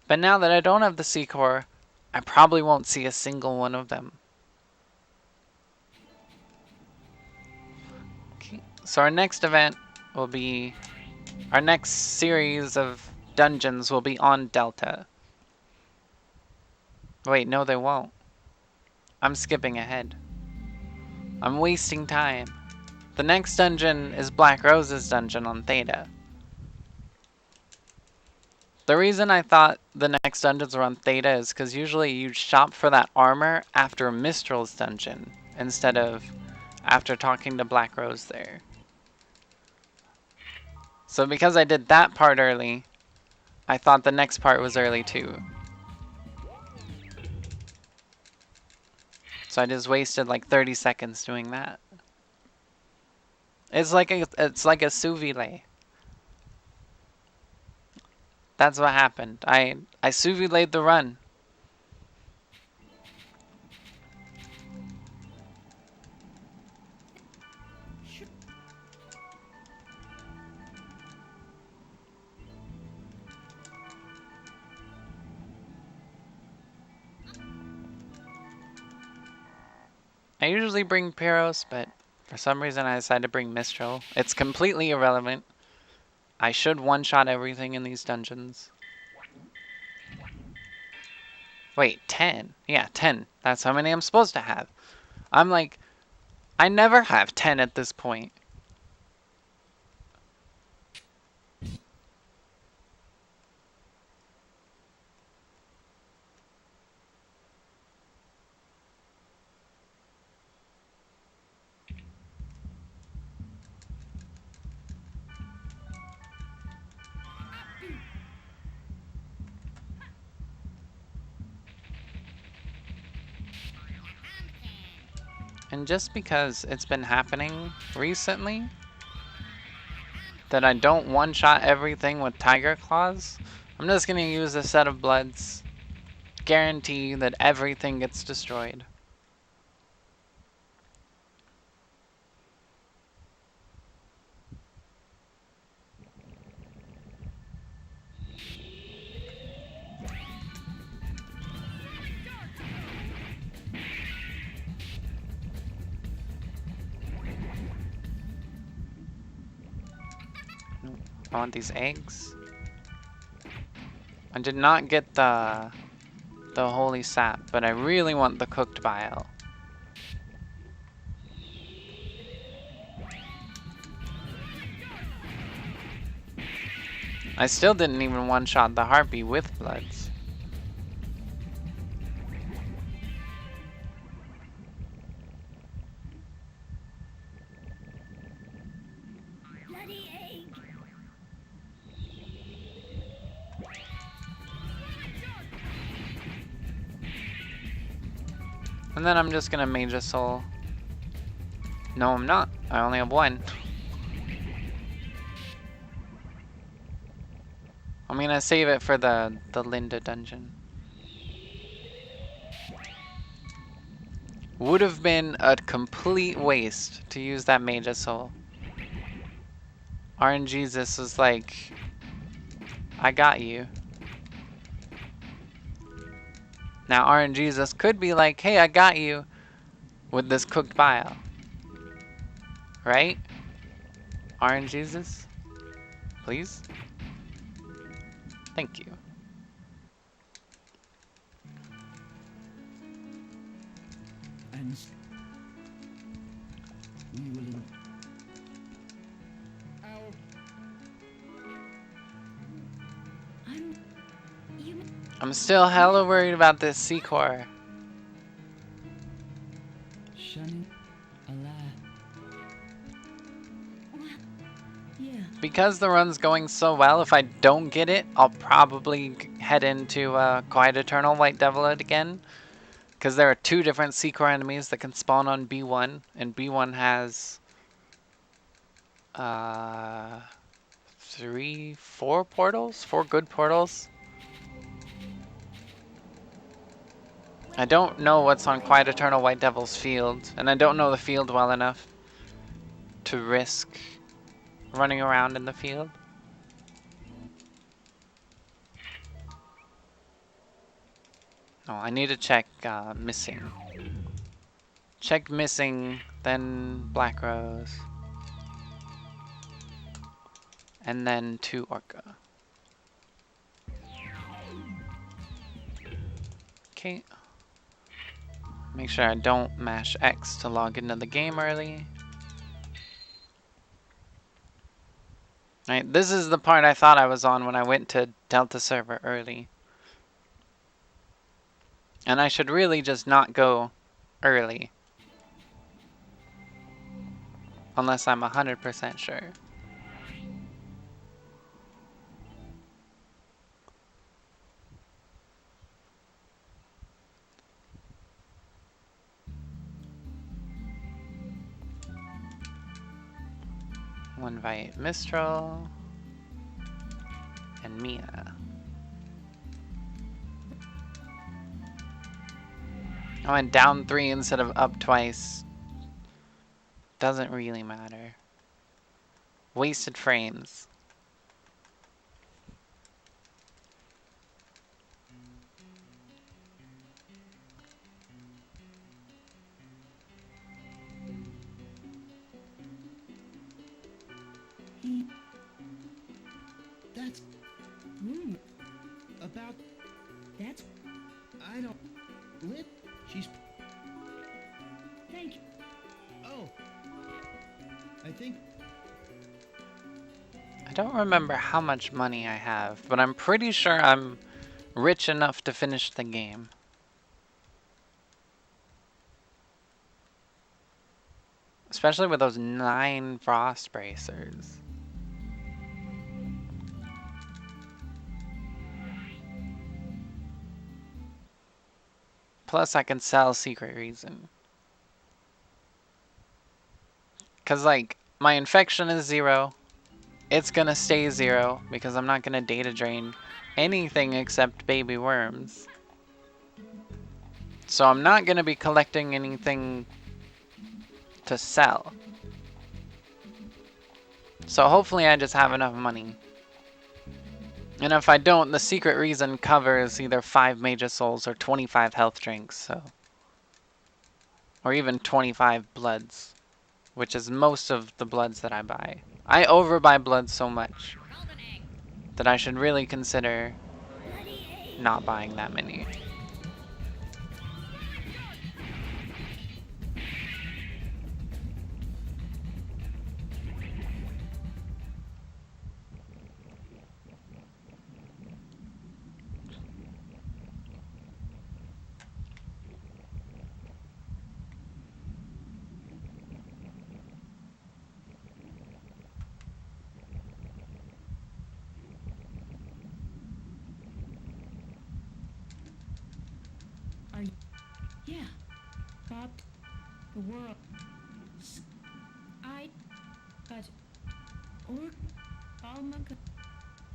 But now that I don't have the C-core, I probably won't see a single one of them. Okay, so our next event will be, our next series of dungeons will be on Delta. Wait, no they won't. I'm skipping ahead. I'm wasting time. The next dungeon is Black Rose's dungeon on Theta. The reason I thought the next dungeons were on Theta is because usually you shop for that armor after Mistral's dungeon instead of after talking to Black Rose there. So because I did that part early, I thought the next part was early too. So I just wasted like 30 seconds doing that. It's like a Suvile. That's what happened. I Suvilayed the run. I usually bring Pyros, but for some reason I decided to bring Mistral. It's completely irrelevant. I should one-shot everything in these dungeons. Wait, 10? Yeah, 10. That's how many I'm supposed to have. I'm like, I never have 10 at this point. And just because it's been happening recently that I don't one-shot everything with Tiger Claws, I'm just gonna use a set of Bloods. Guarantee that everything gets destroyed. I want these eggs. I did not get the holy sap, but I really want the cooked bile. I still didn't even one-shot the harpy with bloods. Bloody egg! And then I'm just gonna Mage a Soul. No, I'm not. I only have one. I'm gonna save it for the Linda dungeon. Would have been a complete waste to use that Mage a Soul. RNGesus was like, I got you. Now RNGesus could be like, hey, I got you with this cooked bile. Right? RNGesus? Please? Thank you. And we will. I'm still hella worried about this Secor. Shunning Allah. Yeah. Because the run's going so well, if I don't get it, I'll probably head into Quiet Eternal White Devil it again. Because there are 2 different Secor enemies that can spawn on B1, and B1 has 4 portals? 4 good portals? I don't know what's on Quiet Eternal White Devil's field, and I don't know the field well enough to risk running around in the field. Oh, I need to check missing. Check missing, then Black Rose. And then 2 Orca. Okay. Make sure I don't mash X to log into the game early. Alright, this is the part I thought I was on when I went to Delta server early. And I should really just not go early. Unless I'm 100% sure. We'll invite Mistral and Mia. I went down 3 instead of up twice. Doesn't really matter. Wasted frames. That's rumor. About That's I don't. Lit. She's. thank you. Oh. I think. I don't remember how much money I have, but I'm pretty sure I'm rich enough to finish the game. Especially with those 9 frost bracers. Plus I can sell Secret Reason. Cause like, my infection is 0. It's gonna stay 0 because I'm not gonna data drain anything except baby worms. So I'm not gonna be collecting anything to sell. So hopefully I just have enough money. And if I don't, the Secret Reason covers either 5 Magus Souls or 25 health drinks, so. Or even 25 bloods, which is most of the bloods that I buy. I overbuy blood so much that I should really consider not buying that many. Are you? Yeah. Bob. The world. I. But. Or. Almaka.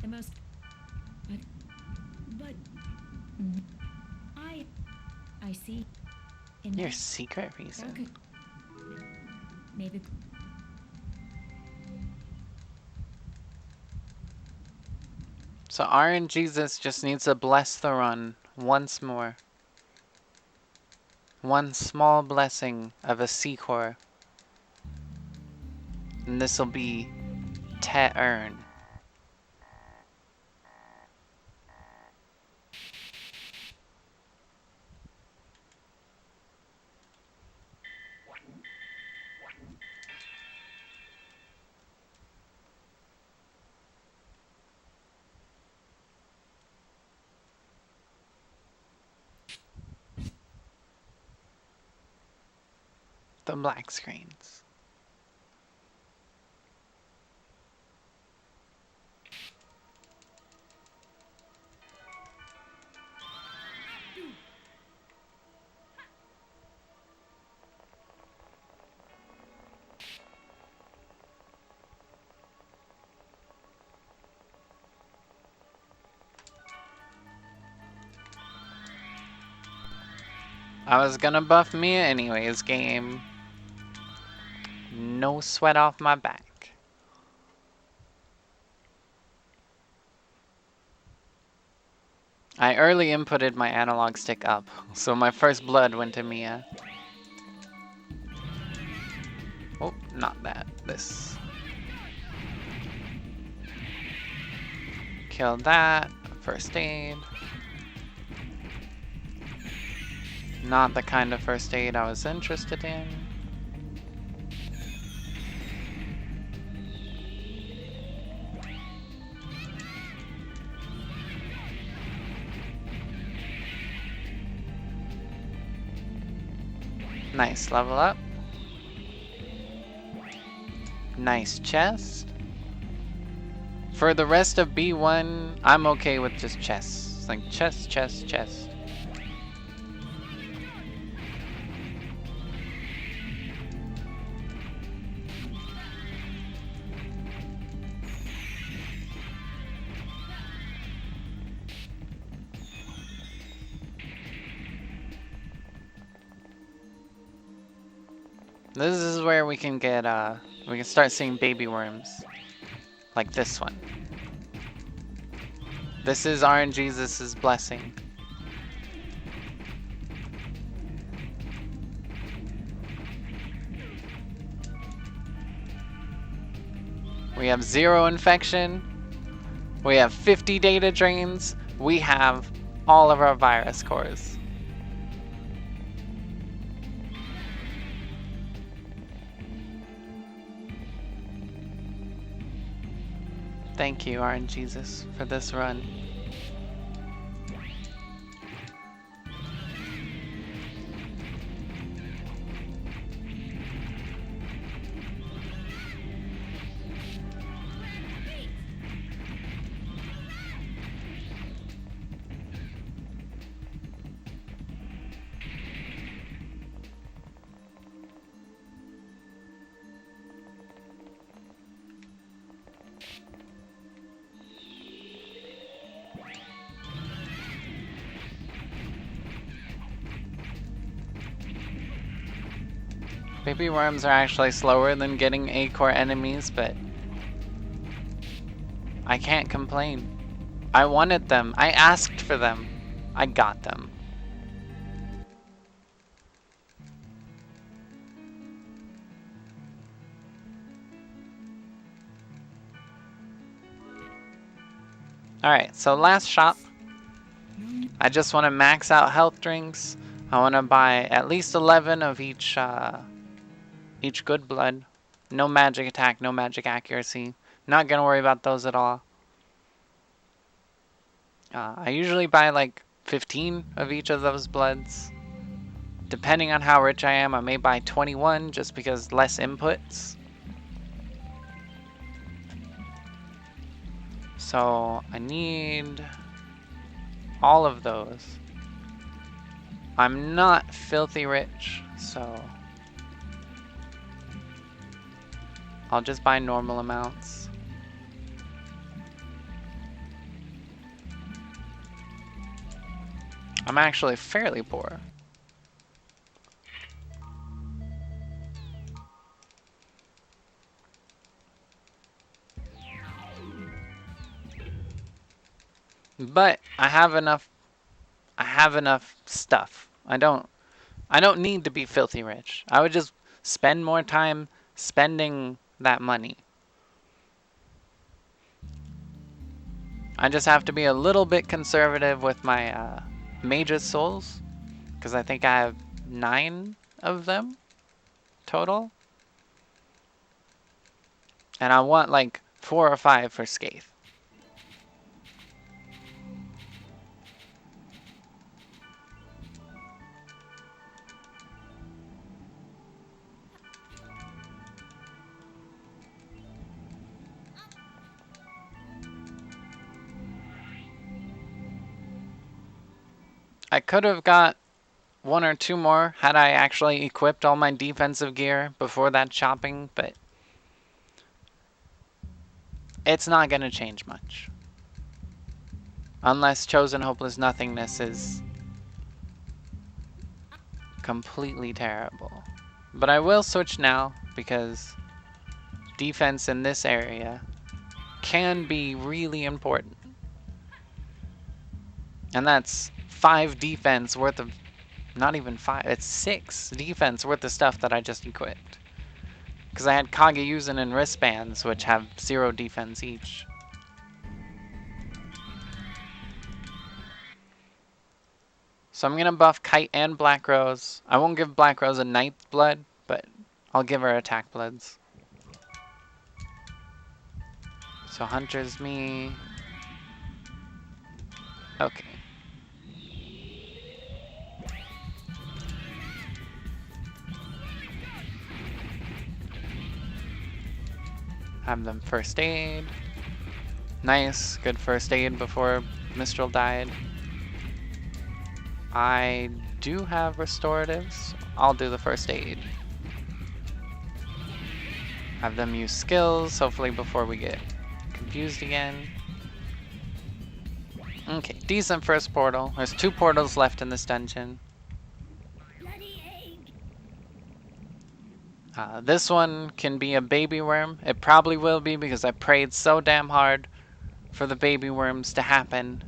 The most. But. I see. In Your that- Secret Reason. Okay. Maybe. So RNGesus just needs to bless the run once more. One small blessing of a Secor. And this'll be Te-Earn. The black screens. I was gonna buff Mia anyways, game. No sweat off my back. I early inputted my analog stick up, so my first blood went to Mia. Oh, not that. This. Killed that. First aid. Not the kind of first aid I was interested in. Nice level up. Nice chest. For the rest of B1, I'm okay with just chests. Like chest, chest, chest. This is where we can get, we can start seeing baby worms. Like this one. This is RNGesus' blessing. We have 0 infection. We have 50 data drains. We have all of our virus cores. Thank you, RNGesus, for this run. Baby worms are actually slower than getting A-core enemies, but I can't complain. I wanted them. I asked for them. I got them. Alright, so last shop. I just want to max out health drinks. I want to buy at least 11 of each good blood. No magic attack, no magic accuracy. Not gonna worry about those at all. I usually buy like 15 of each of those bloods. Depending on how rich I am, I may buy 21 just because less inputs. So I need all of those. I'm not filthy rich, so I'll just buy normal amounts. I'm actually fairly poor. But I have enough stuff. I don't need to be filthy rich. I would just spend more time spending that money. I just have to be a little bit conservative with my mage's souls, because I think I have 9 of them total. And I want like 4 or 5 for Scathe. I could have got 1 or 2 more had I actually equipped all my defensive gear before that shopping, but it's not going to change much. Unless Chosen Hopeless Nothingness is completely terrible. But I will switch now because defense in this area can be really important. And that's 5 defense worth of, not even 5, it's 6 defense worth of stuff that I just equipped. Because I had Kageyuzen and wristbands, which have 0 defense each. So I'm going to buff Kite and Black Rose. I won't give Black Rose a Ninth Blood, but I'll give her attack bloods. So Hunter's me. Okay. Have them first aid. Nice, good first aid before Mistral died. I do have restoratives. I'll do the first aid. Have them use skills, hopefully before we get confused again. Okay, decent first portal. There's 2 portals left in this dungeon. This one can be a baby worm. It probably will be because I prayed so damn hard for the baby worms to happen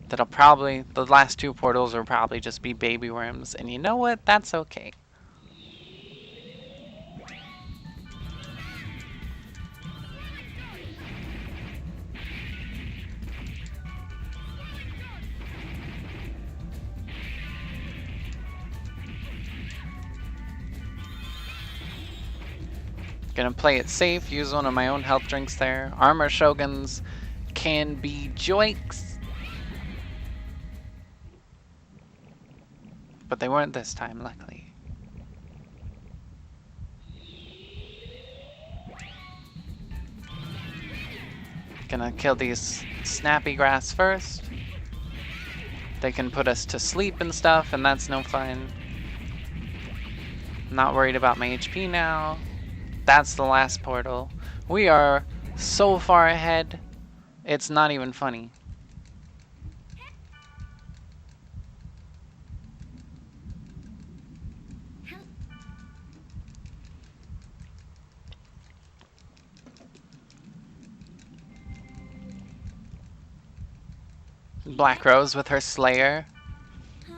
that the last 2 portals will probably just be baby worms. And you know what? That's okay. Gonna play it safe, use one of my own health drinks there. Armor Shoguns can be joiks. But they weren't this time, luckily. Gonna kill these snappy grass first. They can put us to sleep and stuff, and that's no fun. Not worried about my HP now. That's the last portal. We are so far ahead, it's not even funny. Black Rose with her Slayer. Huh?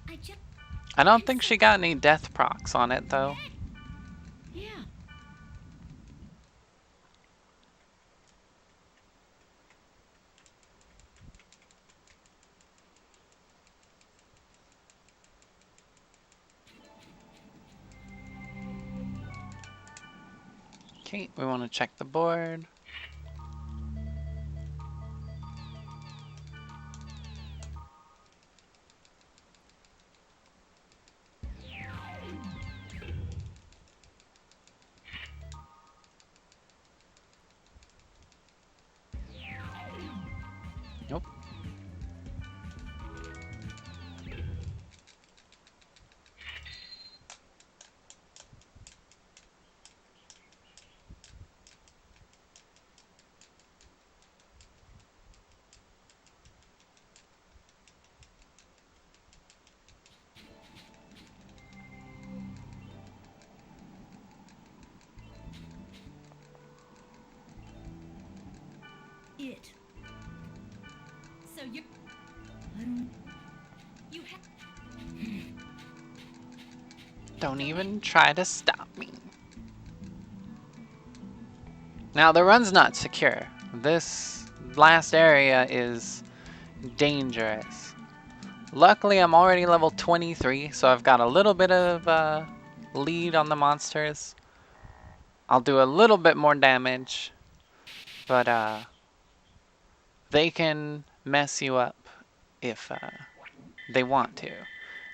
I just. I don't think she got any death procs on it though. Yeah. Okay, we want to check the board. Nope. It. So you I don't. you have Don't even try to stop me. Now the run's not secure. This last area is dangerous. Luckily I'm already level 23, so I've got a little bit of lead on the monsters. I'll do a little bit more damage, but they can mess you up if they want to.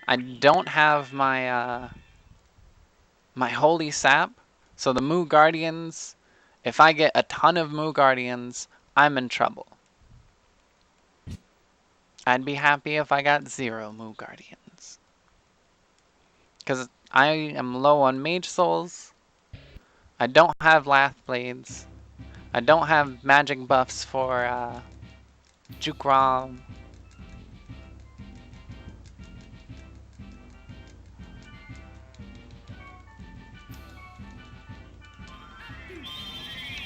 I don't have my my Holy Sap, so the Moo Guardians, if I get a ton of Moo Guardians, I'm in trouble. I'd be happy if I got 0 Moo Guardians. Because I am low on Mage Souls, I don't have Lath Blades, I don't have magic buffs for Jukram.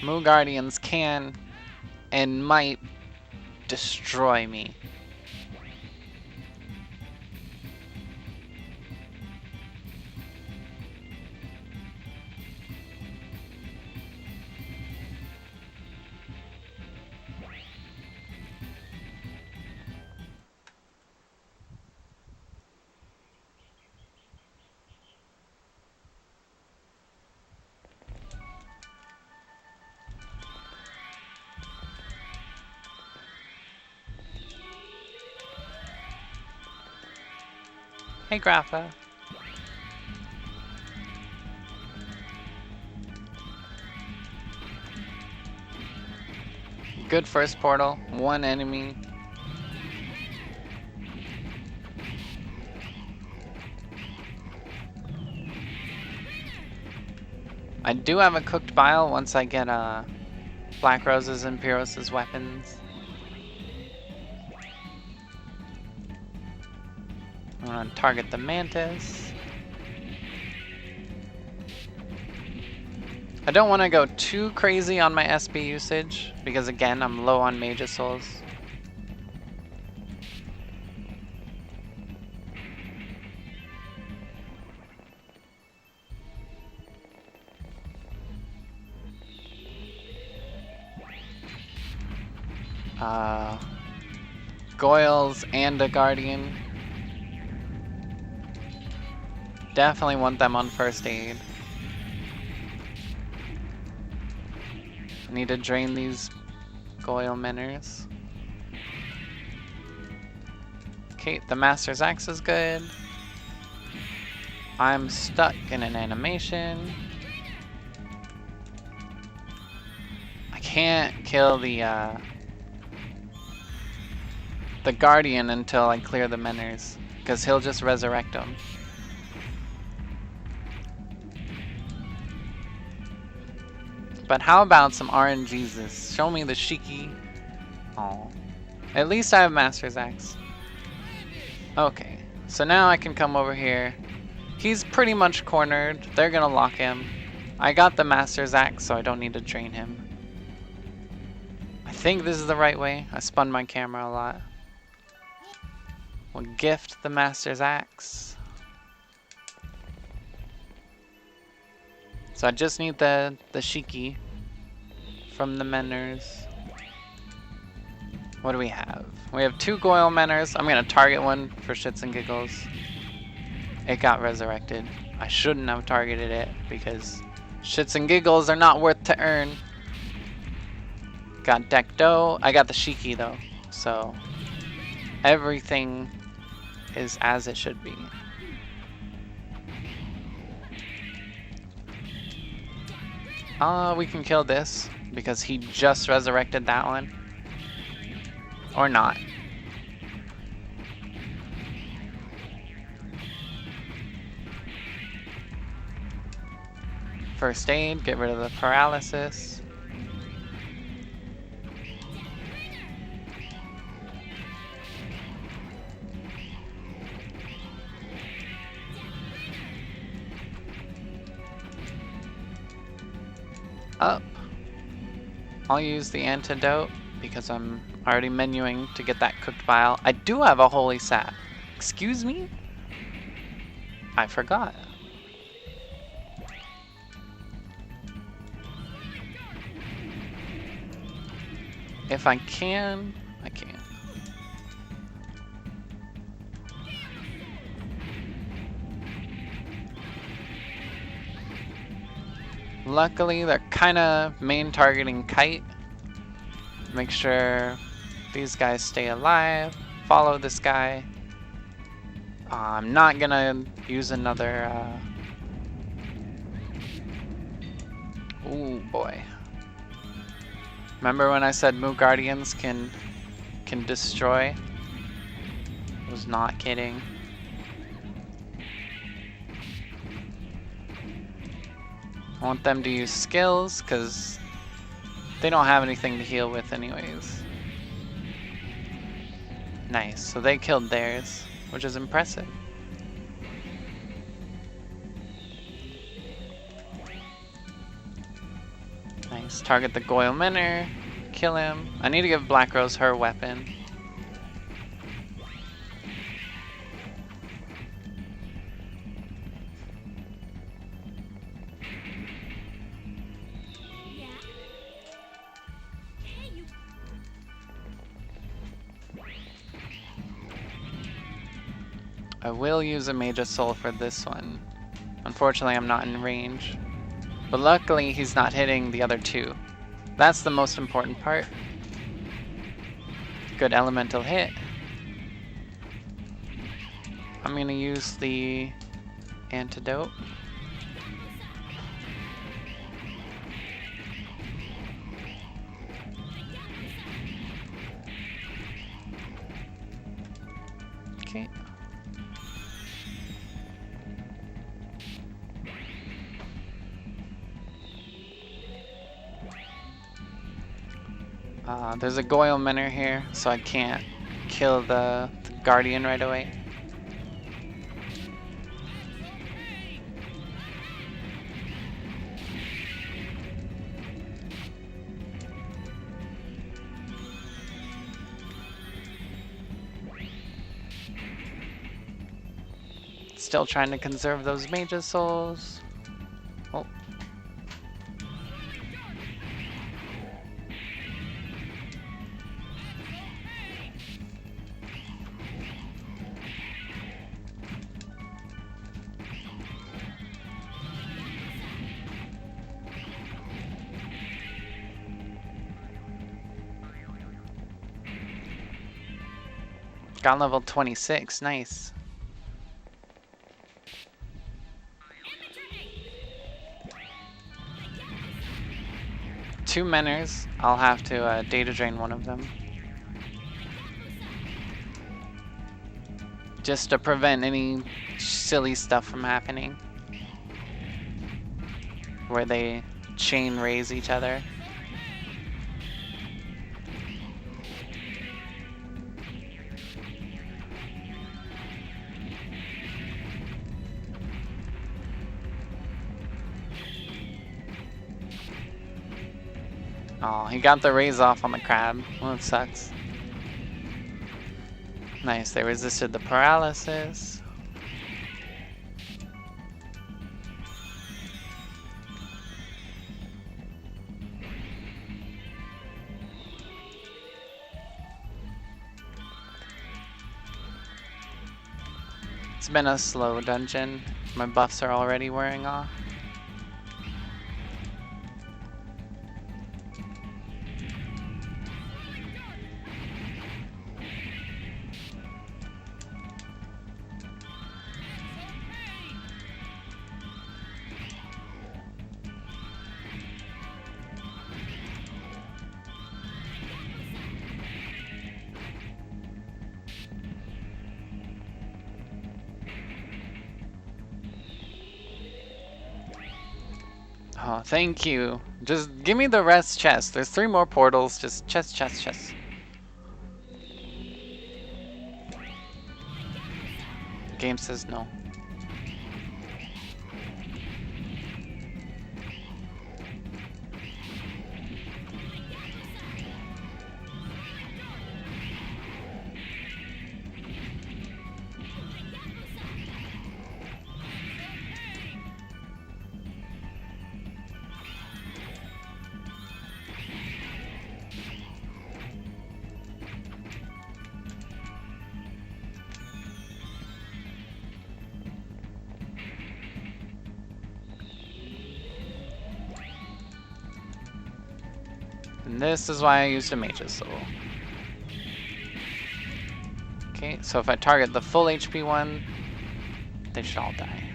Moo Guardians can and might destroy me. Hey, Grappa. Good first portal, 1 enemy. I do have a cooked bile once I get Black Rose's and Pyrrhus' weapons. I'm gonna target the Mantis. I don't want to go too crazy on my SB usage, because again, I'm low on Mage's Souls. Goyles and a Guardian. Definitely want them on first aid. I need to drain these Goyle Miners. Okay, the Master's Axe is good. I'm stuck in an animation. I can't kill the Guardian until I clear the Miners, because he'll just resurrect them. But how about some RNGesus? Show me the Shiki. Oh, at least I have Master's Axe. Okay, so now I can come over here. He's pretty much cornered. They're gonna lock him. I got the Master's Axe, so I don't need to drain him. I think this is the right way. I spun my camera a lot. We'll gift the Master's Axe. So I just need the Shiki from the Meners. What do we have? We have 2 Goyle Meners. I'm gonna target one for shits and giggles. It got resurrected. I shouldn't have targeted it because shits and giggles are not worth to earn. Got Dekdo. I got the Shiki though, so everything is as it should be. We can kill this because he just resurrected that one. Or not. First aid, get rid of the paralysis. Up. I'll use the antidote because I'm already menuing to get that cooked bile. I do have a holy sap. Excuse me? I forgot. If I can, I can. Luckily, they're kind of main targeting Kite. Make sure these guys stay alive. Follow this guy. I'm not gonna use another. Ooh boy. Remember when I said Moo Guardians can destroy? I was not kidding. I want them to use skills because they don't have anything to heal with anyways. Nice, so they killed theirs, which is impressive. Nice, target the Goyle Miner, kill him. I need to give Black Rose her weapon. Yeah. Hey, you. I will use a Mage's Soul for this one. Unfortunately, I'm not in range. But luckily, he's not hitting the other 2. That's the most important part. Good elemental hit. I'm gonna use the antidote. Okay. There's a Goyle Miner here, so I can't kill the Guardian right away. Still trying to conserve those Mage's Souls. Oh. Got level 26, nice. Two Menors. I'll have to data drain one of them. Just to prevent any silly stuff from happening. Where they chain raise each other. Oh, he got the raise off on the crab. Well, it sucks. Nice, they resisted the paralysis. It's been a slow dungeon. My buffs are already wearing off. Oh, thank you. Just give me the rest chest. There's 3 more portals. Just chest, chest, chest. Game says no. And this is why I used a Mage's Soul. Okay, so if I target the full HP one, they should all die.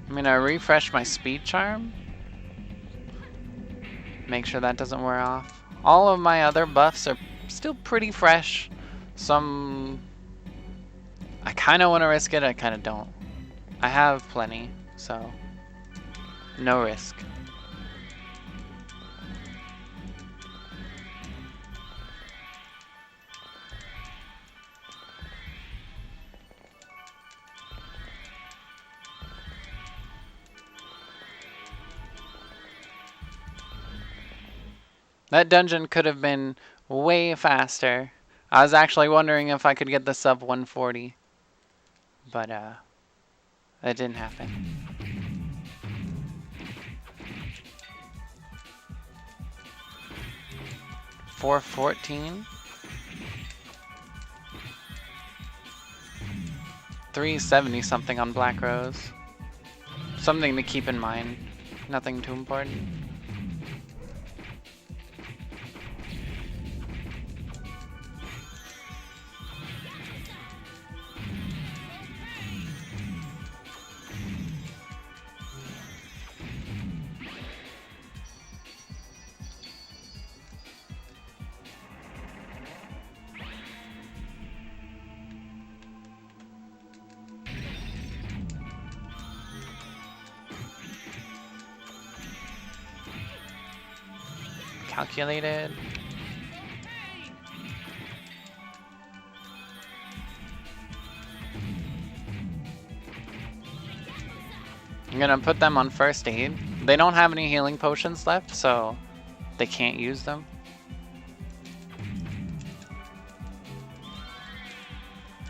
I'm gonna refresh my speed charm. Make sure that doesn't wear off. All of my other buffs are still pretty fresh. Some I kinda wanna risk it, I kinda don't. I have plenty, so no risk. That dungeon could have been way faster. I was actually wondering if I could get the sub 140. But that didn't happen. $414. 370 something on Black Rose. Something to keep in mind. Nothing too important. Calculated. I'm gonna put them on first aid. They don't have any healing potions left, so they can't use them.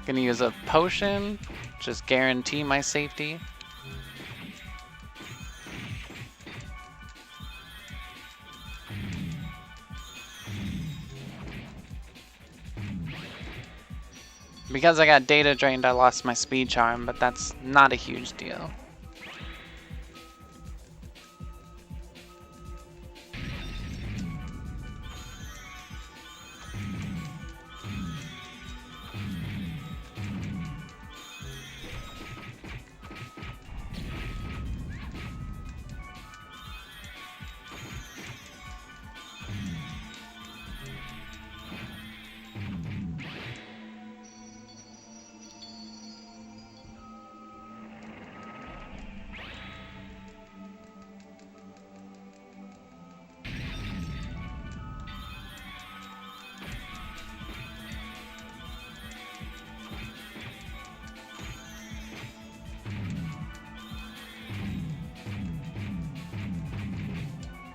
Gonna use a potion, just guarantee my safety. Because I got data drained, I lost my speed charm, but that's not a huge deal.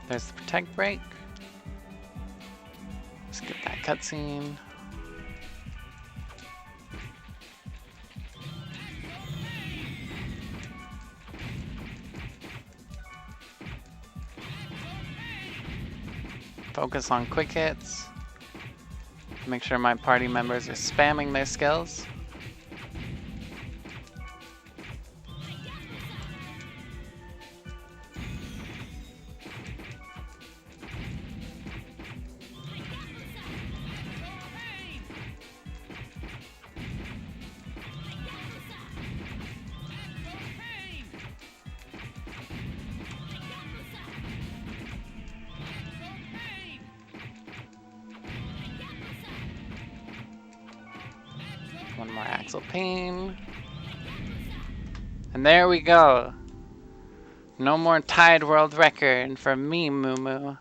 There's the protect break. Skip that cutscene. Focus on quick hits. Make sure my party members are spamming their skills. One more Axel Pain. And there we go. No more tied world record for me, Moo Moo.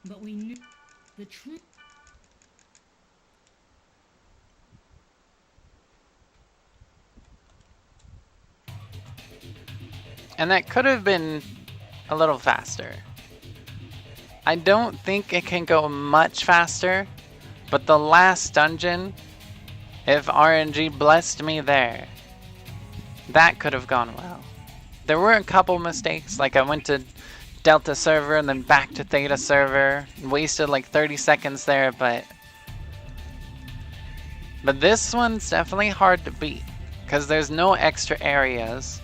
But we knew the truth. And that could have been a little faster. I don't think it can go much faster, but the last dungeon, if RNG blessed me there, that could have gone well. There were a couple mistakes, like I went to Delta server and then back to Theta server, wasted like 30 seconds there, but this one's definitely hard to beat, because there's no extra areas.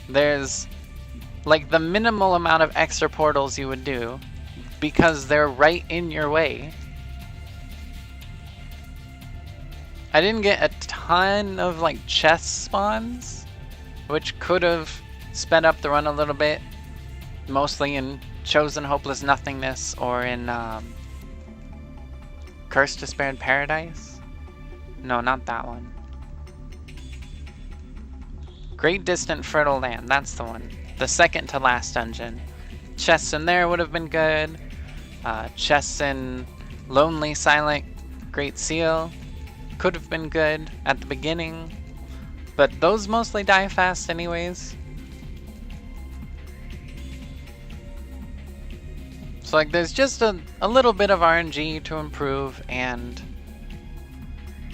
There's like the minimal amount of extra portals you would do, because they're right in your way. I didn't get a ton of like chest spawns, which could have sped up the run a little bit, mostly in Chosen Hopeless Nothingness or in Cursed Despaired Paradise. No, not that one. Great Distant Fertile Land, that's the one. The second to last dungeon. Chests in there would have been good. Chests in Lonely Silent Great Seal could have been good at the beginning, but those mostly die fast anyways. So like there's just a little bit of RNG to improve and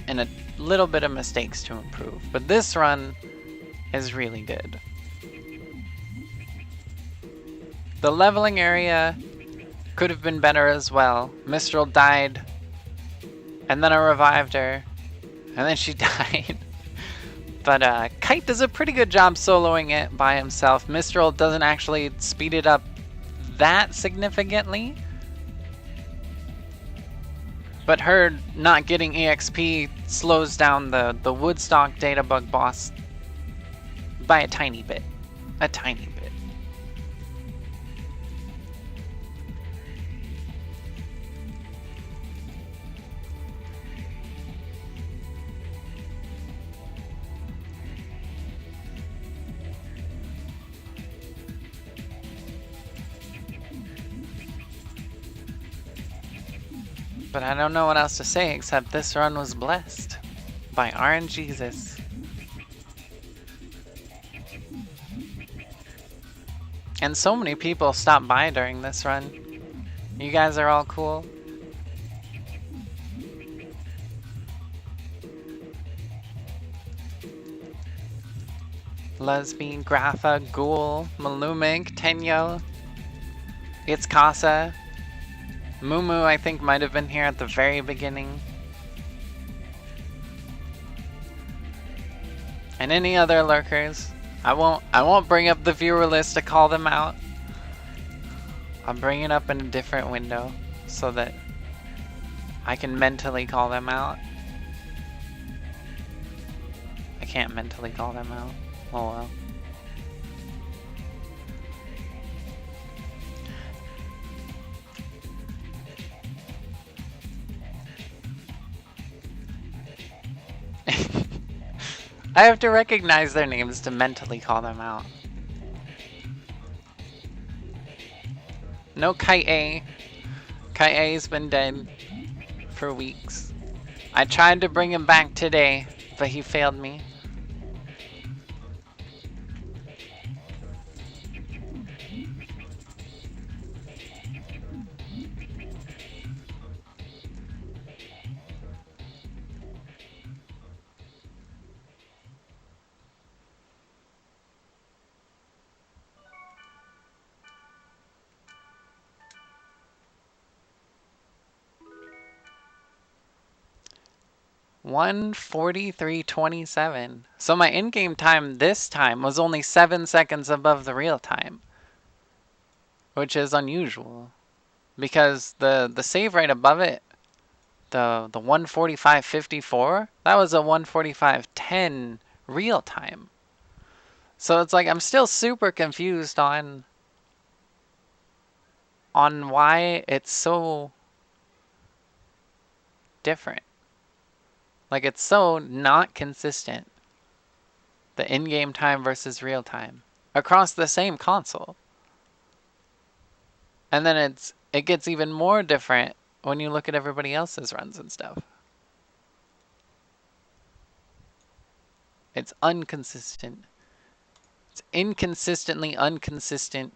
a little bit of mistakes to improve, but this run is really good. The leveling area could have been better as well. Mistral died, and then I revived her, and then she died. But Kite does a pretty good job soloing it by himself. Mistral doesn't actually speed it up that significantly, but her not getting EXP slows down the Woodstock Databug boss by a tiny bit. A tiny bit. But I don't know what else to say except this run was blessed by RNGesus. And so many people stopped by during this run. You guys are all cool. Lesbian, Grapha, Ghoul, Malumig, Tenyo. It's Casa. Mumu, I think, might have been here at the very beginning. And any other lurkers. I won't bring up the viewer list to call them out. I'll bring it up in a different window so that I can mentally call them out. I can't mentally call them out. Oh well. I have to recognize their names to mentally call them out. No Kite A. Kite A's been dead for weeks. I tried to bring him back today, but he failed me. $1:43.27. So my in-game time this time was only 7 seconds above the real time, which is unusual, because the save right above it, the 1:45.54, that was a 1:45.10 real time. So it's like I'm still super confused on why it's so different. Like, it's so not consistent, the in-game time versus real time, across the same console. And then it gets even more different when you look at everybody else's runs and stuff. It's inconsistent. It's inconsistently inconsistent.